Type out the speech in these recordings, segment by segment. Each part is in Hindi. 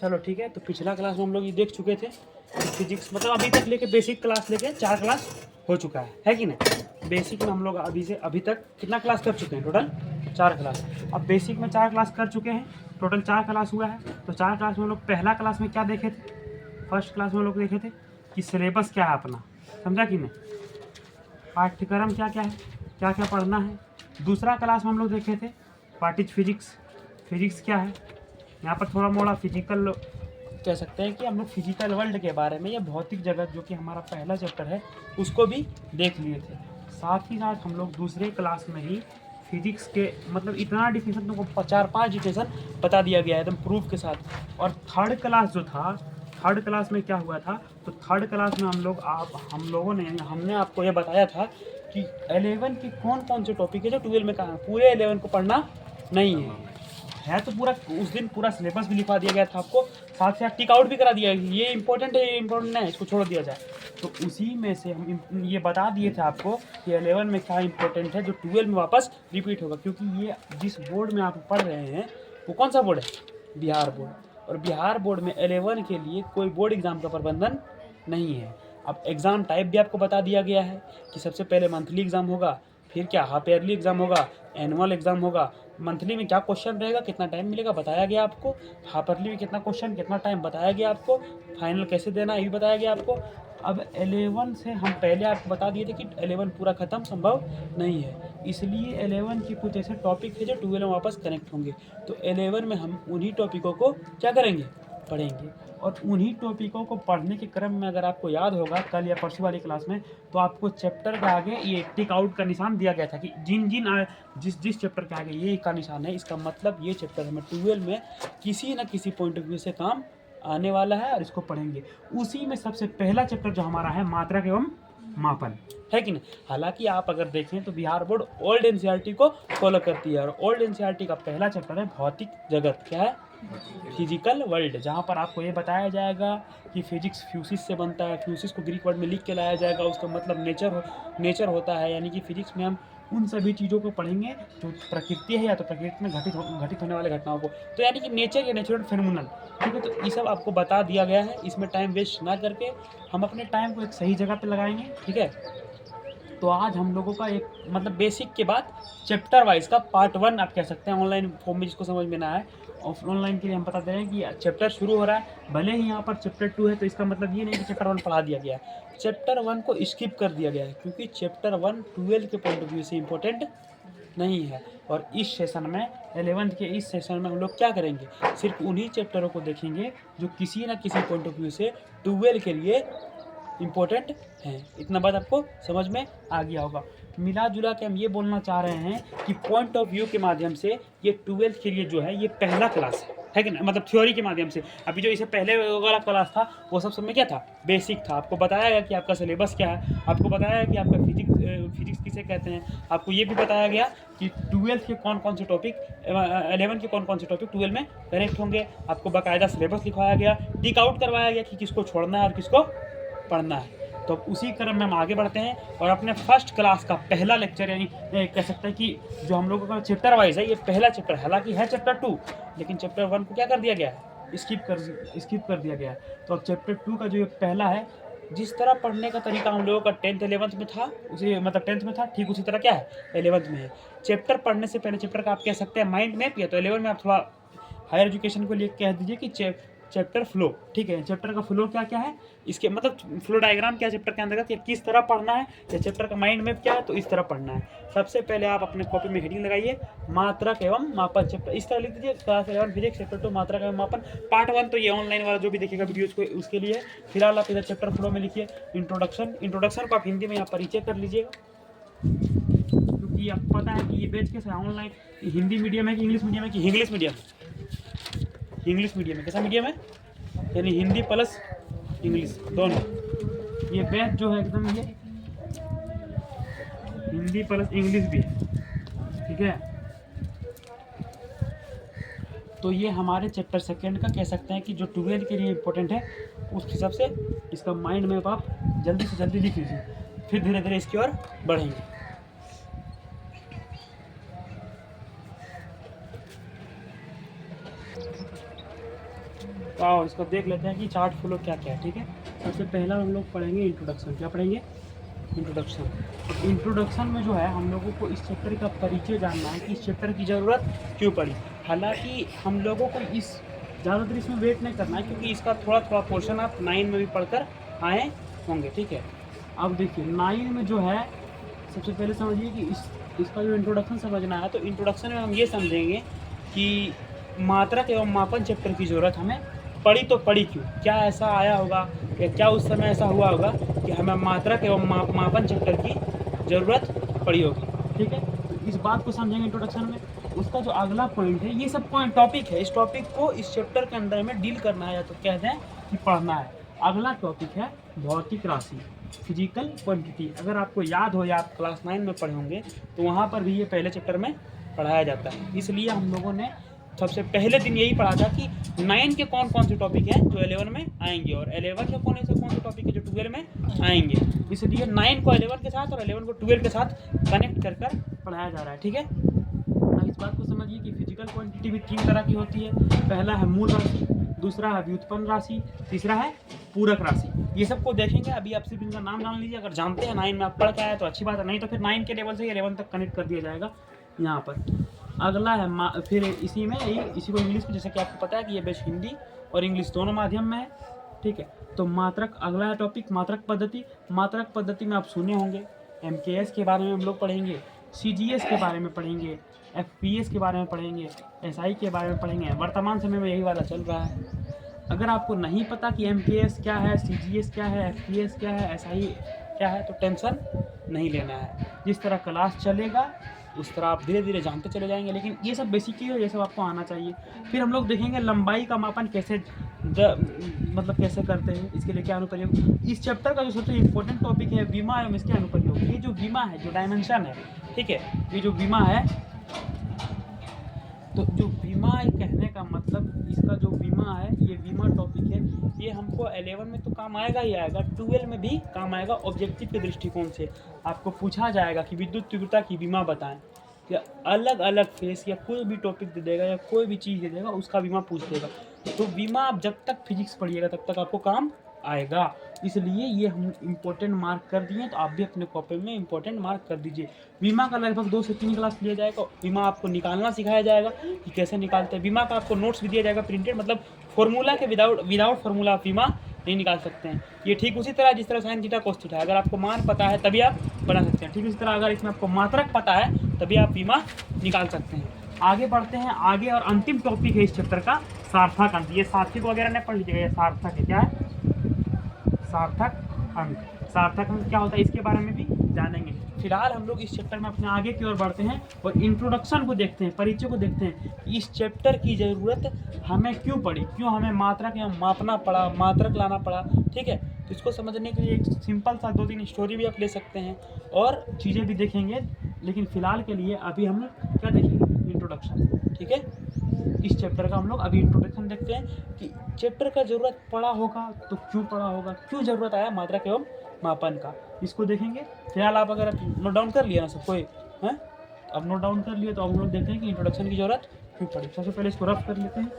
चलो ठीक है, तो पिछला क्लास में हम लोग ये देख चुके थे फिजिक्स, मतलब अभी तक लेके बेसिक क्लास लेके 4 क्लास हो चुका है कि नहीं। बेसिक में हम लोग अभी तक कितना क्लास कर चुके हैं, टोटल 4 क्लास। अब बेसिक में 4 क्लास कर चुके हैं, टोटल 4 क्लास हुआ है। तो 4 क्लास में हम लोग पहला क्लास में क्या देखे थे, फर्स्ट क्लास में हम लोग देखे थे कि सिलेबस क्या है अपना, समझा कि नहीं, पाठ्यक्रम क्या क्या है, क्या क्या पढ़ना है। दूसरा क्लास में हम लोग देखे थे व्हाट इज फिजिक्स, फिजिक्स क्या है। यहाँ पर थोड़ा मोड़ा फिजिकल कह सकते हैं कि हम लोग फिजिकल वर्ल्ड के बारे में या भौतिक जगत जो कि हमारा पहला चैप्टर है उसको भी देख लिए थे। साथ ही साथ हम लोग दूसरे क्लास में ही फिजिक्स के मतलब इतना डिफिनेशन तुमको 4-5 डिफिनेशन बता दिया गया है एकदम प्रूफ के साथ। और थर्ड क्लास जो था, थर्ड क्लास में क्या हुआ था, तो थर्ड क्लास में हम लोगों ने हमने आपको ये बताया था कि 11 की कौन कौन से टॉपिक है जो 12 में कहा, पूरे 11 को पढ़ना नहीं है तो पूरा उस दिन पूरा सिलेबस भी लिखवा दिया गया था आपको, साथ साथ टिक आउट भी करा दिया गया, ये इंपॉर्टेंट है, ये इंपॉर्टेंट नहीं है, इसको छोड़ दिया जाए। तो उसी में से हम ये बता दिए थे आपको कि 11 में क्या इंपॉर्टेंट है जो 12 में वापस रिपीट होगा, क्योंकि ये जिस बोर्ड में आप पढ़ रहे हैं वो कौन सा बोर्ड है, बिहार बोर्ड। और बिहार बोर्ड में 11 के लिए कोई बोर्ड एग्ज़ाम का प्रबंधन नहीं है। अब एग्ज़ाम टाइप भी आपको बता दिया गया है कि सबसे पहले मंथली एग्ज़ाम होगा, फिर क्या हाफ ईयरली एग्ज़ाम होगा, एनुअल एग्ज़ाम होगा। मंथली में क्या क्वेश्चन रहेगा, कितना टाइम मिलेगा बताया गया आपको, हाफ ईयरली में कितना क्वेश्चन कितना टाइम बताया गया आपको, फाइनल कैसे देना ये भी बताया गया आपको। अब 11 से हम पहले आपको बता दिए थे कि 11 पूरा ख़त्म संभव नहीं है, इसलिए 11 के कुछ ऐसे टॉपिक है जो 12 में वापस कनेक्ट होंगे। तो 11 में हम उन्हीं टॉपिकों को क्या करेंगे, पढ़ेंगे। और उन्हीं टॉपिकों को पढ़ने के क्रम में अगर आपको याद होगा कल या परसों वाली क्लास में, तो आपको चैप्टर के आगे ये टिक आउट का निशान दिया गया था कि जिस चैप्टर के आगे ये का निशान है, इसका मतलब ये चैप्टर हमें 12 में किसी न किसी पॉइंट ऑफ व्यू से काम आने वाला है और इसको पढ़ेंगे। उसी में सबसे पहला चैप्टर जो हमारा है मात्रक एवं मापन, है कि नहीं। हालांकि आप अगर देखें तो बिहार बोर्ड ओल्ड एनसीईआरटी को फॉलो करती है और ओल्ड एनसीईआरटी का पहला चैप्टर है भौतिक जगत, क्या है, फिजिकल वर्ल्ड, जहाँ पर आपको ये बताया जाएगा कि फिजिक्स फ्यूसिस से बनता है, फ्यूसिस को ग्रीक वर्ड में लिख के लाया जाएगा, उसका मतलब नेचर होता है, यानी कि फिजिक्स में हम उन सभी चीज़ों को पढ़ेंगे जो प्रकृति है या तो प्रकृति में घटित होने वाले घटनाओं को, तो यानी कि नेचर या नेचुरल फेनोमेनल, ठीक है। तो ये सब आपको बता दिया गया है, इसमें टाइम वेस्ट ना करके हम अपने टाइम को एक सही जगह पे लगाएंगे, ठीक है। तो आज हम लोगों का एक मतलब बेसिक के बाद चैप्टर वाइज का पार्ट 1 आप कह सकते हैं, ऑनलाइन फॉर्म में जिसको समझ में ना आए ऑनलाइन के लिए हम बता दे रहे हैं कि चैप्टर शुरू हो रहा है, भले ही यहाँ पर चैप्टर 2 है तो इसका मतलब ये नहीं कि चैप्टर 1 पढ़ा दिया गया है, चैप्टर 1 को स्किप कर दिया गया है, क्योंकि चैप्टर 1 12 के पॉइंट ऑफ व्यू से इम्पोर्टेंट नहीं है। और इस सेशन में 11th के इस सेशन में हम लोग क्या करेंगे, सिर्फ उन्हीं चैप्टरों को देखेंगे जो किसी न किसी पॉइंट ऑफ व्यू से 12 के लिए इम्पोर्टेंट हैं। इतना बात आपको समझ में आ गया होगा। मिला जुला के हम ये बोलना चाह रहे हैं कि पॉइंट ऑफ व्यू के माध्यम से ये 12th के लिए जो है ये पहला क्लास है कि ना, मतलब थ्योरी के माध्यम से। अभी जो इससे पहले वाला क्लास था वो सब में क्या था, बेसिक था, आपको बताया गया कि आपका सिलेबस क्या है, आपको बताया गया कि आपका फिजिक्स किसे कहते हैं, आपको ये भी बताया गया कि 12th के कौन कौन से टॉपिक 11 के कौन कौन से टॉपिक 12 में कनेक्ट होंगे, आपको बाकायदा सिलेबस लिखवाया गया, टिक आउट करवाया गया कि किसको छोड़ना है और किसको पढ़ना है। तो उसी क्रम में हम आगे बढ़ते हैं और अपने फर्स्ट क्लास का पहला लेक्चर, यानी कह सकते हैं कि जो हम लोगों का चैप्टर वाइज है ये पहला चैप्टर, हालांकि है चैप्टर 2 लेकिन चैप्टर 1 को क्या कर दिया गया है, स्किप कर दिया गया है। तो अब चैप्टर 2 का जो ये पहला है, जिस तरह पढ़ने का तरीका हम लोगों का 10th 11th में था, उसी मतलब 10th में था, ठीक उसी तरह क्या है 11th में है। चैप्टर पढ़ने से पहले चैप्टर का आप कह सकते हैं माइंड मैप, या तो 11 में आप थोड़ा हायर एजुकेशन को लिए कह दीजिए कि चैप्टर फ्लो, ठीक है, चैप्टर का फ्लो क्या क्या है, इसके मतलब फ्लो डायग्राम क्या चैप्टर के अंतर्गत या किस तरह पढ़ना है, या चैप्टर का माइंड मैप क्या है, तो इस तरह पढ़ना है। सबसे पहले आप अपने कॉपी में हेडिंग लगाइए मात्रक एवं मापन, चैप्टर इस तरह लिख दीजिए, क्लास 11 फिजिक्स चैप्टर 2 मात्रक एवं मापन पार्ट 1। तो ये ऑनलाइन वाला जो भी देखेगा वीडियो उसके लिए। फिलहाल आप इधर चैप्टर फ्लो में लिखिए इंट्रोडक्शन को आप हिंदी में यहाँ परिचय कर लीजिएगा, क्योंकि आपको पता है कि ये बैच कैसा है, ऑनलाइन हिंदी मीडियम है कि इंग्लिश मीडियम है, कि इंग्लिश मीडियम है, कैसा मीडियम है, यानी हिंदी प्लस इंग्लिश दोनों। ये बैच जो है एकदम ये हिंदी प्लस इंग्लिश भी है, ठीक है। तो ये हमारे चैप्टर सेकेंड का कह सकते हैं कि जो 12 के लिए इम्पोर्टेंट है, उस हिसाब से इसका माइंड मैप आप जल्दी से जल्दी लिख लीजिए, फिर धीरे धीरे इसकी ओर बढ़ेंगे। तो आओ इसको देख लेते हैं कि चार्ट फ्लो क्या क्या है। ठीक है, सबसे पहला हम लोग पढ़ेंगे इंट्रोडक्शन। क्या पढ़ेंगे? इंट्रोडक्शन। इंट्रोडक्शन में जो है हम लोगों को इस चैप्टर का परिचय जानना है कि इस चैप्टर की ज़रूरत क्यों पड़ी। हालांकि हम लोगों को इस ज़्यादातर इसमें वेट नहीं करना है, क्योंकि इसका थोड़ा थोड़ा पोर्शन आप 9 में भी पढ़कर आए होंगे। ठीक है, अब देखिए 9 में जो है सबसे पहले समझिए कि इसका जो इंट्रोडक्शन समझना है, तो इंट्रोडक्शन में हम ये समझेंगे कि मात्रक एवं मापन चैप्टर की ज़रूरत हमें पड़ी तो पड़ी क्यों, क्या ऐसा आया होगा या क्या उस समय ऐसा हुआ होगा कि हमें मात्रक एवं मापन चैप्टर की ज़रूरत पड़ी होगी। ठीक है, तो इस बात को समझेंगे इंट्रोडक्शन में। उसका जो अगला पॉइंट है, ये सब पॉइंट टॉपिक है, इस टॉपिक को इस चैप्टर के अंदर में डील करना है या तो कहते हैं कि पढ़ना है। अगला टॉपिक है भौतिक राशि, फिजिकल क्वांटिटी। अगर आपको याद हो या आप क्लास 9 में पढ़े होंगे तो वहाँ पर भी ये पहले चैप्टर में पढ़ाया जाता है। इसलिए हम लोगों ने सबसे पहले दिन यही पढ़ा था कि 9 के कौन कौन से टॉपिक हैं जो 11 में आएंगे, और 11 के कौन से टॉपिक है जो 12 में आएंगे। इसलिए 9 को 11 के साथ और 11 को 12 के साथ कनेक्ट कर कर पढ़ाया जा रहा है। ठीक है, अब इस बात को समझिए कि फिजिकल क्वांटिटी भी 3 तरह की होती है। पहला है मूल राशि, दूसरा है व्युत्पन्न राशि, तीसरा है पूरक राशि। ये सबको देखेंगे। अभी आप सिर्फ इनका नाम जान लीजिए। अगर जानते हैं 9 में आप पढ़ के आए तो अच्छी बात है, नहीं तो फिर 9 के लेवल से 11 तक कनेक्ट कर दिया जाएगा यहाँ पर। अगला है फिर इसी में इसी को इंग्लिश में, जैसे कि आपको पता है कि ये बेस्ट हिंदी और इंग्लिश दोनों माध्यम में है। ठीक है, तो मात्रक अगला है टॉपिक मात्रक पद्धति। मात्रक पद्धति में आप सुने होंगे, MKS के बारे में हम लोग पढ़ेंगे, CGS के बारे में पढ़ेंगे, FPS के बारे में पढ़ेंगे, SI के बारे में पढ़ेंगे। वर्तमान समय में यही वाला चल रहा है। अगर आपको नहीं पता कि MKS क्या है, CGS क्या है, FPS क्या है, SI क्या है, तो टेंशन नहीं लेना है। जिस तरह क्लास चलेगा उस तरह आप धीरे धीरे जानते चले जाएंगे, लेकिन ये सब बेसिक ही है, ये सब आपको आना चाहिए। फिर हम लोग देखेंगे लंबाई का मापन कैसे मतलब कैसे करते हैं, इसके लिए क्या अनुप्रयोग। इस चैप्टर का जो सबसे इम्पोर्टेंट टॉपिक है विमा एवं इसके अनुप्रयोग। ये जो विमा है, जो डायमेंशन है, ठीक है, ये जो विमा है, तो जो बीमा कहने का मतलब, इसका जो बीमा है, ये बीमा टॉपिक है, ये हमको 11 में तो काम आएगा ही आएगा, 12 में भी काम आएगा। ऑब्जेक्टिव के दृष्टिकोण से आपको पूछा जाएगा कि विद्युत तीव्रता की बीमा बताएं, या अलग अलग फेस या कोई भी टॉपिक दे देगा या कोई भी चीज़ दे देगा उसका बीमा पूछ देगा। तो बीमा आप जब तक फिजिक्स पढ़िएगा तब तक आपको काम आएगा। इसलिए ये हम इम्पोर्टेंट मार्क कर दिए, तो आप भी अपने कॉपी में इम्पोर्टेंट मार्क कर दीजिए। बीमा का लगभग 2 से 3 क्लास लिया जाएगा। बीमा आपको निकालना सिखाया जाएगा कि कैसे निकालते हैं। बीमा का आपको नोट्स भी दिया जाएगा प्रिंटेड, मतलब फॉर्मूला के विदाउट फार्मूला आप बीमा नहीं निकाल सकते हैं। ये ठीक उसी तरह जिस तरह साइन थीटा कोस थीटा, अगर आपको मान पता है तभी आप बना सकते हैं। ठीक उसी तरह अगर इसमें आपको मात्रक पता है तभी आप बीमा निकाल सकते हैं। आगे बढ़ते हैं आगे, और अंतिम टॉपिक है इस चैप्टर का सार्थक अंक। ये सार्थक वगैरह नहीं पढ़ लीजिएगा, ये सार्थक है। क्या है? सार्थक अंक। सार्थक अंक क्या होता है इसके बारे में भी जानेंगे। फिलहाल हम लोग इस चैप्टर में अपने आगे की ओर बढ़ते हैं और इंट्रोडक्शन को देखते हैं, परिचय को देखते हैं। इस चैप्टर की ज़रूरत हमें क्यों पड़ी, क्यों हमें मात्रक या मापना पड़ा, मात्रक लाना पड़ा। ठीक है, तो इसको समझने के लिए एक सिंपल सा 2-3 स्टोरी भी आप ले सकते हैं और चीज़ें भी देखेंगे। लेकिन फ़िलहाल के लिए अभी हम लोग क्या देखेंगे? इंट्रोडक्शन। ठीक है, इस चैप्टर का हम लोग अभी इंट्रोडक्शन देखते हैं कि चैप्टर का ज़रूरत पड़ा होगा तो क्यों पड़ा होगा, क्यों ज़रूरत आया मात्रक एवं मापन का, इसको देखेंगे। फिलहाल आप अगर नोट डाउन कर लिया ना सब कोई हैं, अब नोट डाउन कर लिए तो हम लोग देखते हैं कि इंट्रोडक्शन की ज़रूरत क्यों पड़ी। सबसे पहले इसको रफ कर लेते हैं।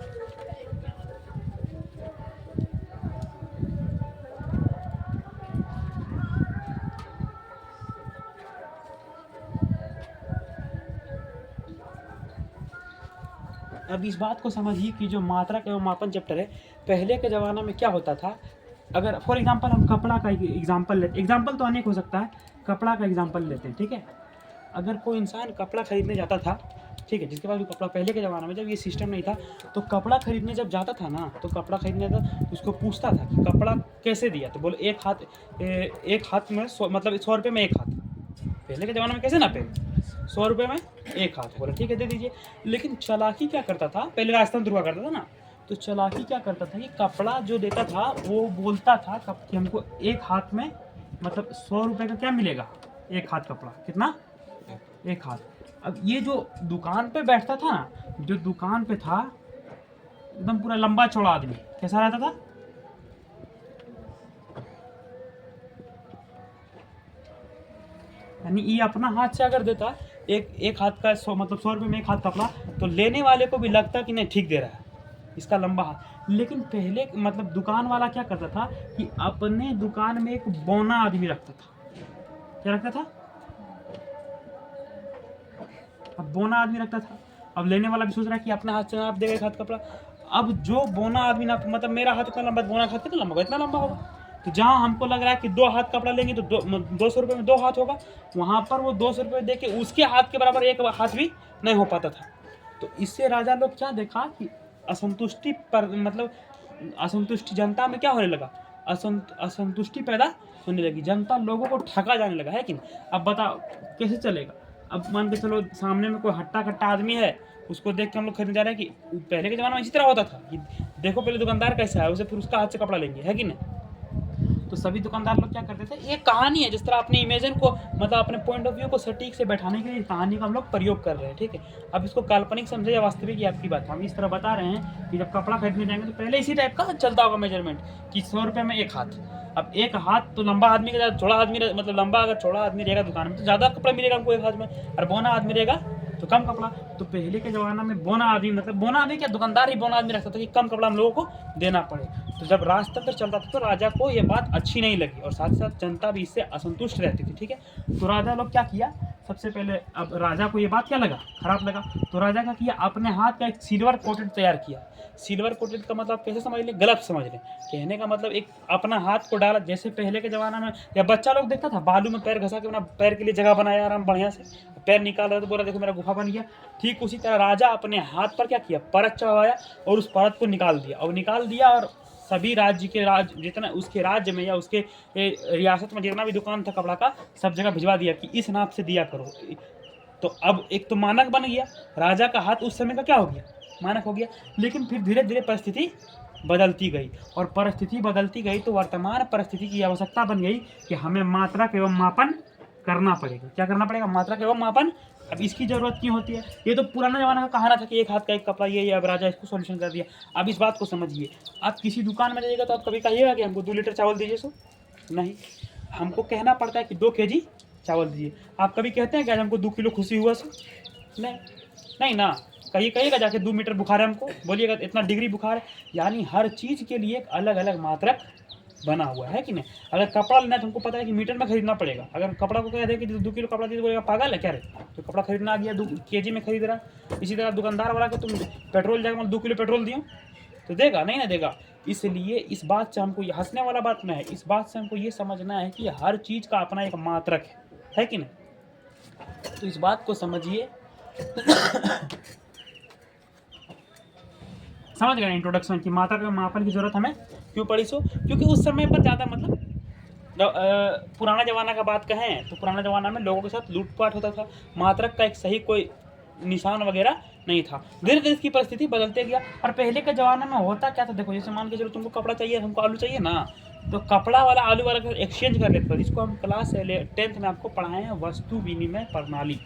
अब इस बात को समझिए कि जो मात्रक एवं मापन चैप्टर है, पहले के ज़माने में क्या होता था। अगर फॉर एग्जांपल हम कपड़ा का एग्जांपल लेते, एग्जांपल तो अनेक हो सकता है, कपड़ा का एग्जांपल लेते हैं। ठीक है, अगर कोई इंसान कपड़ा खरीदने जाता था, ठीक है, जिसके पास भी कपड़ा, पहले के ज़माने में जब ये सिस्टम नहीं था, तो कपड़ा खरीदने जब जाता था ना, तो कपड़ा खरीदने था तो उसको पूछता था कि कपड़ा कैसे दिया, तो बोले एक हाथ में मतलब 100 रुपये में एक हाथ। पहले के ज़माने में कैसे नापे? 100 रुपये में एक हाथ। बोला ठीक है दे दीजिए। लेकिन चालाकी क्या करता था, पहले राजतंत्र हुआ करता था ना, तो चालाकी क्या करता था कि कपड़ा जो देता था वो बोलता था कि हमको एक हाथ में मतलब 100 रुपये का क्या मिलेगा, एक हाथ कपड़ा। कितना? एक हाथ। अब ये जो दुकान पे बैठता था ना, जो दुकान पे था एकदम पूरा लंबा चौड़ा आदमी, कैसा रहता था? यानी ये अपना हाथ से अगर देता एक हाथ का 100 मतलब 100 रुपये में एक हाथ कपड़ा, तो लेने वाले को भी लगता कि नहीं ठीक दे रहा है, इसका लंबा हाथ। लेकिन पहले मतलब दुकान वाला क्या करता था कि अपने दुकान में एक बौना आदमी रखता था। क्या रखता था? अब बौना आदमी रखता था। अब लेने वाला भी सोच रहा है कि अपने हाथ से नाप देगा एक हाथ कपड़ा। अब जो बौना आदमी नाप, मतलब मेरा हाथ इतना लंबा, बौना हाथ कितना लंबा होगा? इतना लंबा होगा। तो जहाँ हमको लग रहा है कि 2 हाथ कपड़ा लेंगे तो 200 रुपये में 2 हाथ होगा, वहाँ पर वो 200 रुपये दे के उसके हाथ के बराबर एक हाथ भी नहीं हो पाता था। तो इससे राजा लोग क्या देखा कि असंतुष्टि पर, मतलब असंतुष्टि जनता में क्या होने लगा, असंतुष्टि पैदा होने लगी, जनता लोगों को ठगा जाने लगा, है कि नहीं? अब बताओ कैसे चलेगा? अब मान के चलो सामने में कोई हट्टा कट्टा आदमी है, उसको देख के हम लोग खरीदने जा रहे हैं कि पहले के ज़माने में इसी तरह होता था कि देखो पहले दुकानदार कैसा है, उसे फिर उसका हाथ से कपड़ा लेंगे, है कि नहीं? तो सभी दुकानदार लोग क्या करते थे, एक कहानी है, जिस तरह अपने इमेजिन को, मतलब अपने पॉइंट ऑफ व्यू को सटीक से बैठाने के लिए कहानी का हम लोग प्रयोग कर रहे हैं, ठीक है? अब इसको काल्पनिक समझे या वास्तविक, ये आपकी बात। हम इस तरह बता रहे हैं कि जब कपड़ा खरीदने जाएंगे तो पहले इसी टाइप का चलता होगा मेजरमेंट कि 100 रुपये में एक हाथ। अब एक हाथ तो लंबा आदमी का ज़्यादा, चौड़ा आदमी मतलब लंबा अगर चौड़ा आदमी रहेगा दुकान में तो ज़्यादा कपड़ा मिलेगा हमको एक हाथ में, और बौना आदमी रहेगा तो कम कपड़ा। तो पहले के ज़माना में बौना आदमी, मतलब बौना आदमी क्या, दुकानदार ही बौना आदमी रखता था कि कम कपड़ा हम लोगों को देना पड़े। तो जब राजतंत्र चलता था तो राजा को ये बात अच्छी नहीं लगी और साथ ही साथ जनता भी इससे असंतुष्ट रहती थी, ठीक है? तो राजा लोग क्या किया, सबसे पहले, अब राजा को ये बात क्या लगा, खराब लगा, तो राजा क्या किया, अपने हाथ का एक सिल्वर कोटेड तैयार किया। सिल्वर कोटेड का मतलब कैसे समझ लें, गलत समझ लें, कहने का मतलब एक अपना हाथ को डाला, जैसे पहले के ज़माना में या बच्चा लोग देखता था बालू में पैर घसा के अपना पैर के लिए जगह बनाया आराम बढ़िया से, पैर निकाल रहा तो बोला देखो मेरा गुफा बन गया। ठीक उसी तरह राजा अपने हाथ पर क्या किया, परत चढ़ाया और उस परत को निकाल दिया, और सभी राज्य के जितना उसके राज्य में या उसके रियासत में जितना भी दुकान था कपड़ा का, सब जगह भिजवा दिया कि इस नाप से दिया करो। तो अब एक तो मानक बन गया, राजा का हाथ उस समय का क्या हो गया, मानक हो गया। लेकिन फिर धीरे धीरे परिस्थिति बदलती गई, और परिस्थिति बदलती गई तो वर्तमान परिस्थिति की आवश्यकता बन गई कि हमें मात्रक एवं मापन करना पड़ेगा। क्या करना पड़ेगा, मात्रक एवं मापन। अब इसकी ज़रूरत क्यों होती है, ये तो पुराना ज़माना का कहाना था कि एक हाथ का एक कपड़ा, ये अब राजा इसको सॉल्यूशन कर दिया। अब इस बात को समझिए, आप किसी दुकान में जाइएगा तो आप कभी कहिएगा कि हमको 2 लीटर चावल दीजिए, सो नहीं, हमको कहना पड़ता है कि 2 केजी चावल दीजिए। आप कभी कहते हैं कि आज हमको 2 किलो खुशी हुआ, सो नहीं, नहीं ना, कहिएगा जाके 2 मीटर बुखार है हमको, बोलिएगा इतना डिग्री बुखार है। यानी हर चीज़ के लिए एक अलग अलग मात्रक बना हुआ है कि नहीं? अगर कपड़ा लेना है तो हमको पता है कि मीटर में खरीदना पड़ेगा। अगर कपड़ा को कह दे कि 2 किलो कपड़ा दे, बोलेगा पागल है क्या रे, तो कपड़ा खरीदना आ गया 2 केजी में खरीद रहा। इसी तरह दुकानदार वाला को तुम पेट्रोल जाकर 2 किलो पेट्रोल दियो तो देगा नहीं ना देगा। इसलिए इस बात से हमको, ये हंसने वाला बात नहीं है, इस बात से हमको ये समझना है कि हर चीज़ का अपना एक मात्रक है कि नहीं? तो इस बात को समझिए। समझ गए इंट्रोडक्शन की मात्रक में मापन की जरूरत हमें क्यों पड़ी, सो क्योंकि उस समय पर ज़्यादा, मतलब पुराना ज़माना का बात कहें तो पुराना ज़माना में लोगों के साथ लूटपाट होता था, मात्रक का एक सही कोई निशान वगैरह नहीं था। धीरे धीरे इसकी परिस्थिति बदलते गया। और पहले के ज़माने में होता क्या था, देखो जैसे मान के चलो तुमको कपड़ा चाहिए, हमको आलू चाहिए ना, तो कपड़ा वाला आलू वाला एक्सचेंज कर लेता था, जिसको हम क्लास 10th में आपको पढ़ाए हैं वस्तु विनिमय प्रणाली,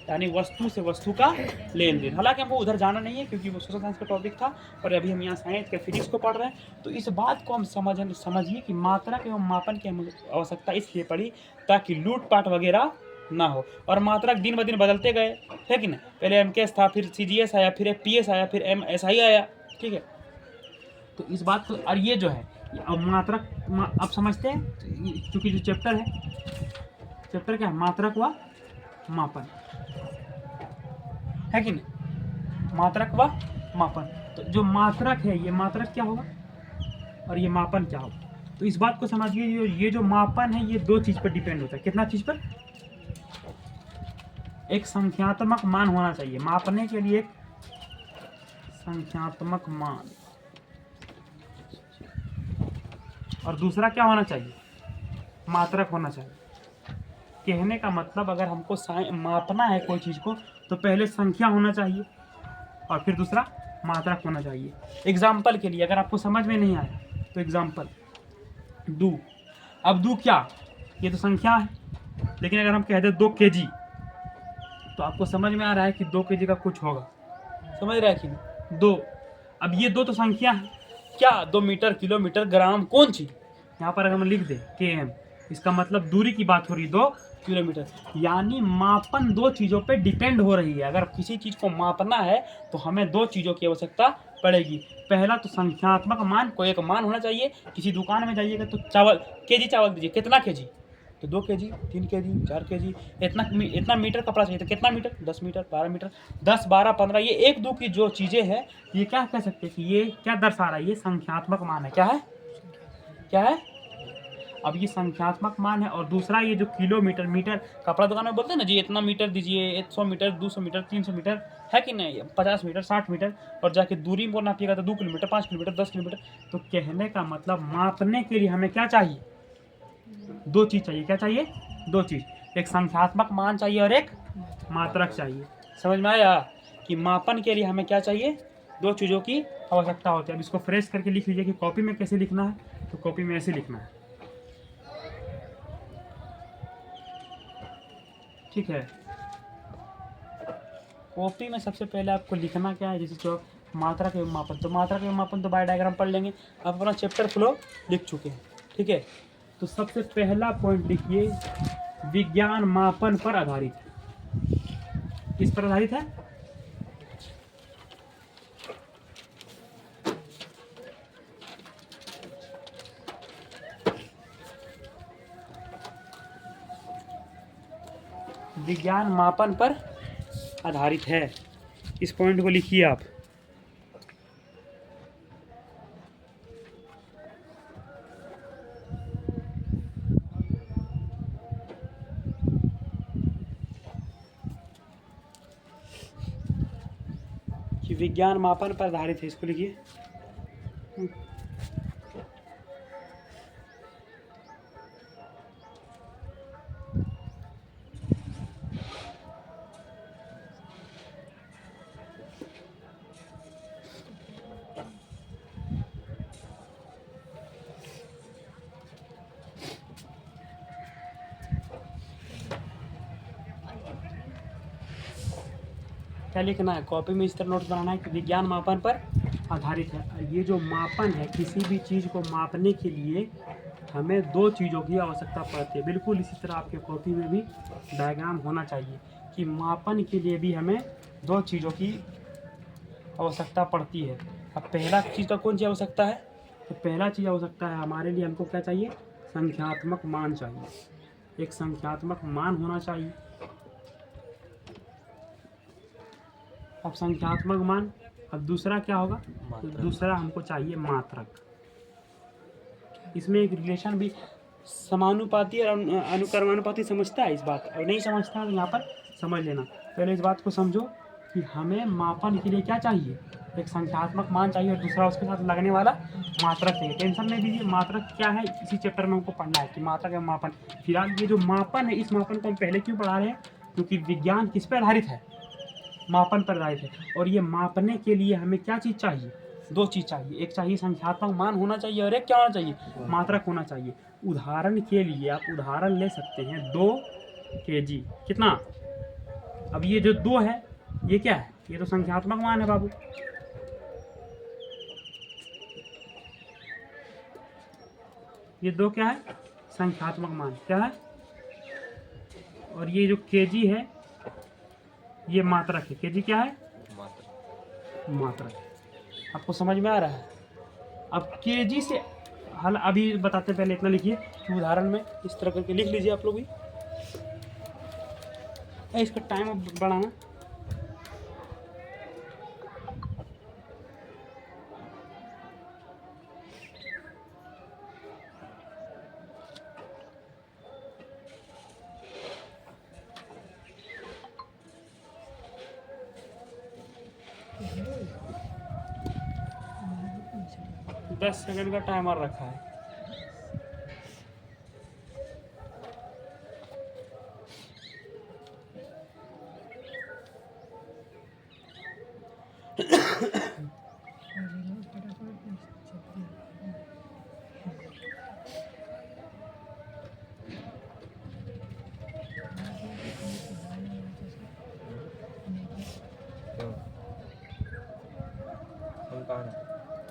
यानी वस्तु से वस्तु का लेन देन। हालांकि हमको उधर जाना नहीं है क्योंकि वो सोशल साइंस का टॉपिक था, और अभी हम यहाँ साइंस के फिजिक्स को पढ़ रहे हैं। तो इस बात को हम समझिए कि मात्रक एवं मापन की आवश्यकता इसलिए पड़ी ताकि लूटपाट वगैरह ना हो। और मात्रक दिन ब दिन बदलते गए, है कि नहीं? पहले MKS था, फिर CGS आया, फिर FPS आया, फिर MSI आया, ठीक है? तो इस बात को, और ये जो है अब मात्रक, अब समझते हैं क्योंकि जो चैप्टर है, चैप्टर क्या है, मात्रक व मापन, है कि नहीं? मात्रक व मापन। तो जो मात्रक है, ये मात्रक क्या होगा और ये मापन क्या होगा? तो इस बात को समझिए, ये जो मापन है ये 2 चीज़ पर डिपेंड होता है। कितना चीज़ पर? एक संख्यात्मक मान होना चाहिए, मापने के लिए एक संख्यात्मक मान, और दूसरा क्या होना चाहिए, मात्रक होना चाहिए। कहने का मतलब अगर हमको मापना है कोई चीज़ को तो पहले संख्या होना चाहिए और फिर दूसरा मात्रक होना चाहिए। एग्जाम्पल के लिए, अगर आपको समझ में नहीं आया तो एग्जाम्पल दू। अब दू क्या, ये तो संख्या है, लेकिन अगर हम कह दें 2 केजी तो आपको समझ में आ रहा है कि 2 केजी का कुछ होगा, समझ रहा है कि नहीं? 2, अब ये 2 तो संख्या है, क्या 2 मीटर, किलोमीटर, ग्राम, कौन चीज़? यहाँ पर अगर हम लिख दें KM इसका मतलब दूरी की बात हो रही है 2 किलोमीटर। यानी मापन दो चीज़ों पे डिपेंड हो रही है। अगर किसी चीज़ को मापना है तो हमें दो चीज़ों की आवश्यकता पड़ेगी। पहला तो संख्यात्मक मान, कोई एक मान होना चाहिए। किसी दुकान में जाइएगा तो चावल केजी चावल दीजिए, कितना केजी, तो 2 केजी, 3 केजी, 4 केजी, इतना मीटर कपड़ा चाहिए तो कितना मीटर, 10 मीटर, 12 मीटर, 10, 12, 15, ये 1, 2 की जो चीज़ें हैं ये क्या कह सकते हैं कि ये क्या दर्शा रहा है, ये संख्यात्मक मान है। क्या है, क्या है, अब ये संख्यात्मक मान है। और दूसरा ये जो किलोमीटर, मीटर कपड़ा दुकान में बोलते हैं ना जी, इतना मीटर दीजिए, 100 मीटर, 200 मीटर, 300 मीटर, है कि नहीं, 50 मीटर, 60 मीटर, और जाके दूरी को नापिएगा तो 2 किलोमीटर, 5 किलोमीटर, 10 किलोमीटर। तो कहने का मतलब मापने के लिए हमें क्या चाहिए, दो चीज़ चाहिए। क्या चाहिए, दो चीज़, एक संख्यात्मक मान चाहिए और एक मात्रक चाहिए। समझ में आया कि मापन के लिए हमें क्या चाहिए, दो चीज़ों की आवश्यकता होती है। अब इसको फ्रेश करके लिख लीजिए कि कॉपी में कैसे लिखना है, तो कॉपी में ऐसे लिखना है, ठीक है। कॉपी में सबसे पहले आपको लिखना क्या है, जैसे जो मात्रा के मापन, तो मात्रा के मापन तो बाय डायग्राम पढ़ लेंगे। आप अपना चैप्टर फ्लो लिख चुके हैं, ठीक है। तो सबसे पहला पॉइंट लिखिए, विज्ञान मापन पर आधारित है। किस पर आधारित है, विज्ञान मापन पर आधारित है। इस पॉइंट को लिखिए आप। कि विज्ञान मापन पर आधारित है, इसको लिखिए। क्या लिखना है, कॉपी में इस तरह नोट बनाना है कि विज्ञान मापन पर आधारित है। ये जो मापन है, किसी भी चीज़ को मापने के लिए हमें दो चीज़ों की आवश्यकता पड़ती है। बिल्कुल इसी तरह आपके कॉपी में भी डायग्राम होना चाहिए कि मापन के लिए भी हमें दो चीज़ों की आवश्यकता पड़ती है। अब पहला चीज़ का कौन सी आवश्यकता है, तो पहला चीज़ आवश्यकता है हमारे लिए, हमको क्या चाहिए, संख्यात्मक मान चाहिए। एक संख्यात्मक मान होना चाहिए। अब संख्यात्मक मान, अब दूसरा क्या होगा, तो दूसरा हमको चाहिए मात्रक। इसमें एक रिलेशन भी, समानुपाती और अनुक्रमानुपाती समझता है इस बात, और नहीं समझता है तो यहाँ पर समझ लेना। पहले इस बात को समझो कि हमें मापन के लिए क्या चाहिए, एक संख्यात्मक मान चाहिए और दूसरा उसके साथ लगने वाला मात्रक चाहिए। टेंशन नहीं दीजिए, मात्रक क्या है इसी चैप्टर में हमको पढ़ना है कि मात्रक एवं मापन। फिलहाल ये जो मापन है, इस मापन को हम पहले क्यों पढ़ा रहे हैं, क्योंकि विज्ञान किस पर आधारित है, मापन पर आधारित है। और ये मापने के लिए हमें क्या चीज़ चाहिए, दो चीज़ चाहिए। एक चाहिए संख्यात्मक मान होना चाहिए और एक क्या होना चाहिए, मात्रक होना चाहिए। उदाहरण के लिए आप उदाहरण ले सकते हैं 2 केजी, कितना, अब ये जो 2 है ये क्या है, ये तो संख्यात्मक मान है बाबू। ये 2 क्या है, संख्यात्मक मान, क्या है। और ये जो केजी है ये मात्रक है। केजी क्या है, मात्रक। आपको समझ में आ रहा है। अब केजी से हल अभी बताते हैं, पहले इतना लिखिए कि उदाहरण में इस तरह करके लिख लीजिए आप लोग भी। इसका टाइम अब बढ़ाना, दस सेकंड का टाइमर रखा है।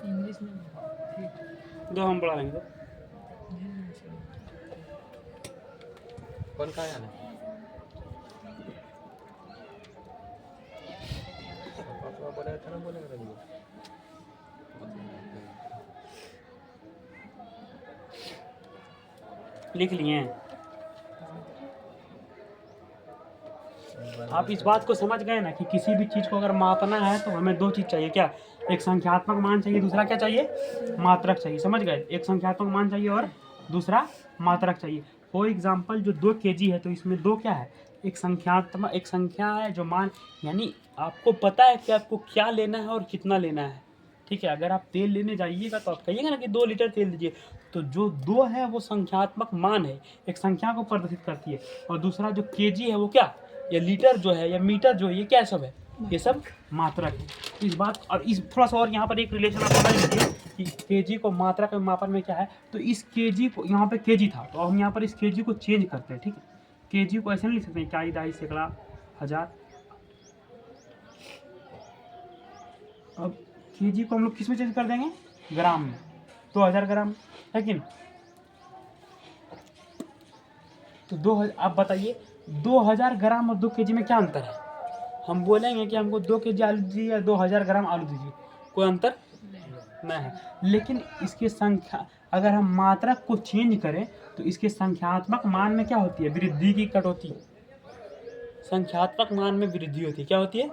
इंग्लिश में दो हम बढ़ा लेंगे। कौन कहा जाना पापा बोला था ना, बोलेगा रवि लिख लिए हैं। आप इस बात को समझ गए ना कि किसी भी चीज़ को अगर मापना है तो हमें दो चीज़ चाहिए। क्या? एक संख्यात्मक मान चाहिए, दूसरा क्या चाहिए? मात्रक चाहिए। समझ गए? एक संख्यात्मक मान चाहिए और दूसरा मात्रक चाहिए। फॉर एग्जाम्पल जो 2 kg है तो इसमें दो क्या है? एक संख्यात्मक, एक संख्या है जो मान, यानी आपको पता है कि आपको क्या लेना है और कितना लेना है। ठीक है, अगर आप तेल लेने जाइएगा तो आप कहिएगा ना कि 2 लीटर तेल दीजिए, तो जो 2 है वो संख्यात्मक मान है, एक संख्या को प्रदर्शित करती है। और दूसरा जो केजी है वो क्या, या लीटर जो है या मीटर जो है, ये क्या सब है? ये सब मात्रक है। तो इस बात, और इस थोड़ा सा और यहाँ पर एक रिलेशन आप समझ लीजिए कि केजी को मात्रक में मापन में क्या है। तो इस केजी को, यहाँ पे केजी था तो हम यहाँ पर इस केजी को चेंज करते हैं। ठीक है, केजी को ऐसे नहीं लिख सकते इकाई, दहाई, सैकड़ा, हजार। अब केजी को हम लोग किस में चेंज कर देंगे? ग्राम में। 2000 ग्राम है कि नहीं? तो 2000, आप बताइए 2000 ग्राम और 2 केजी में क्या अंतर है? हम बोलेंगे कि हमको 2 केजी आलू दीजिए या 2000 ग्राम आलू दीजिए, कोई अंतर नहीं है। लेकिन इसकी संख्या, अगर हम मात्रक को चेंज करें तो इसके संख्यात्मक मान में क्या होती है? वृद्धि की कटौती। संख्यात्मक मान में वृद्धि होती है, क्या होती है?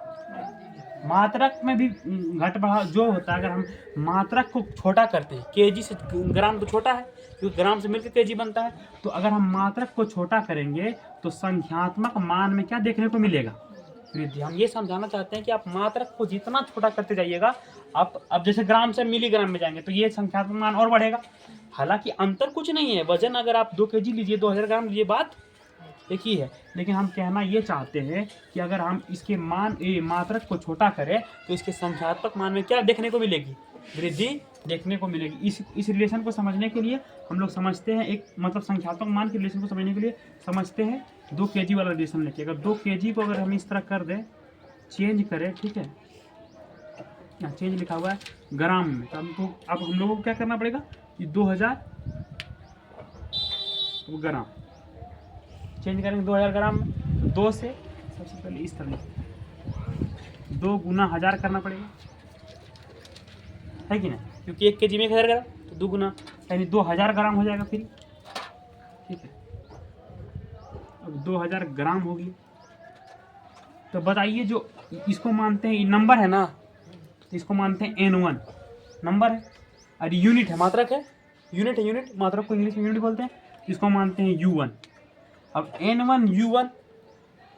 मात्रक में भी घट बढ़ा जो होता है। अगर हम मात्रक को छोटा करते हैं, केजी से ग्राम तो छोटा है क्योंकि ग्राम से मिलकर केजी बनता है, तो अगर हम मात्रक को छोटा करेंगे तो संख्यात्मक मान में क्या देखने को मिलेगा? वृद्धि। हम ये समझाना चाहते हैं कि आप मात्रक को जितना छोटा करते जाइएगा, आप अब जैसे ग्राम से मिलीग्राम में जाएंगे तो ये संख्यात्मक मान और बढ़ेगा। हालांकि अंतर कुछ नहीं है, वजन अगर आप 2 केजी लीजिए, 2000 ग्राम लीजिए, बात एक ही है। लेकिन हम कहना ये चाहते हैं कि अगर हम इसके मान मात्रक को छोटा करें तो इसके संख्यात्मक मान में क्या देखने को मिलेगी? वृद्धि देखने को मिलेगी। इस रिलेशन को समझने के लिए हम लोग समझते हैं, एक मतलब संख्यात्मक मान के रिलेशन को समझने के लिए समझते हैं 2 केजी वाला रिलेशन लेके। अगर 2 केजी को अगर हम इस तरह कर दें, चेंज करें, ठीक है, चेंज लिखा हुआ है ग्राम में, तो हमको अब हम लोगों को क्या करना पड़ेगा कि 2000 ग्राम चेंज करेंगे 2000 ग्राम में। तो 2 से सबसे पहले इस तरह 2 गुना 1000 करना पड़ेगा, है कि नहीं? क्योंकि 1 केजी में 1000 ग्राम, तो 2 गुना यानी 2000 ग्राम हो जाएगा फिर। ठीक है, अब 2000 ग्राम हो गई। तो बताइए जो इसको मानते हैं, ये नंबर है ना, इसको मानते हैं N1 नंबर है, और यूनिट है, मात्रक है, यूनिट है, यूनिट मात्रक को इंग्लिश में यूनिट बोलते हैं। इसको मानते हैं U1। अब N1 U1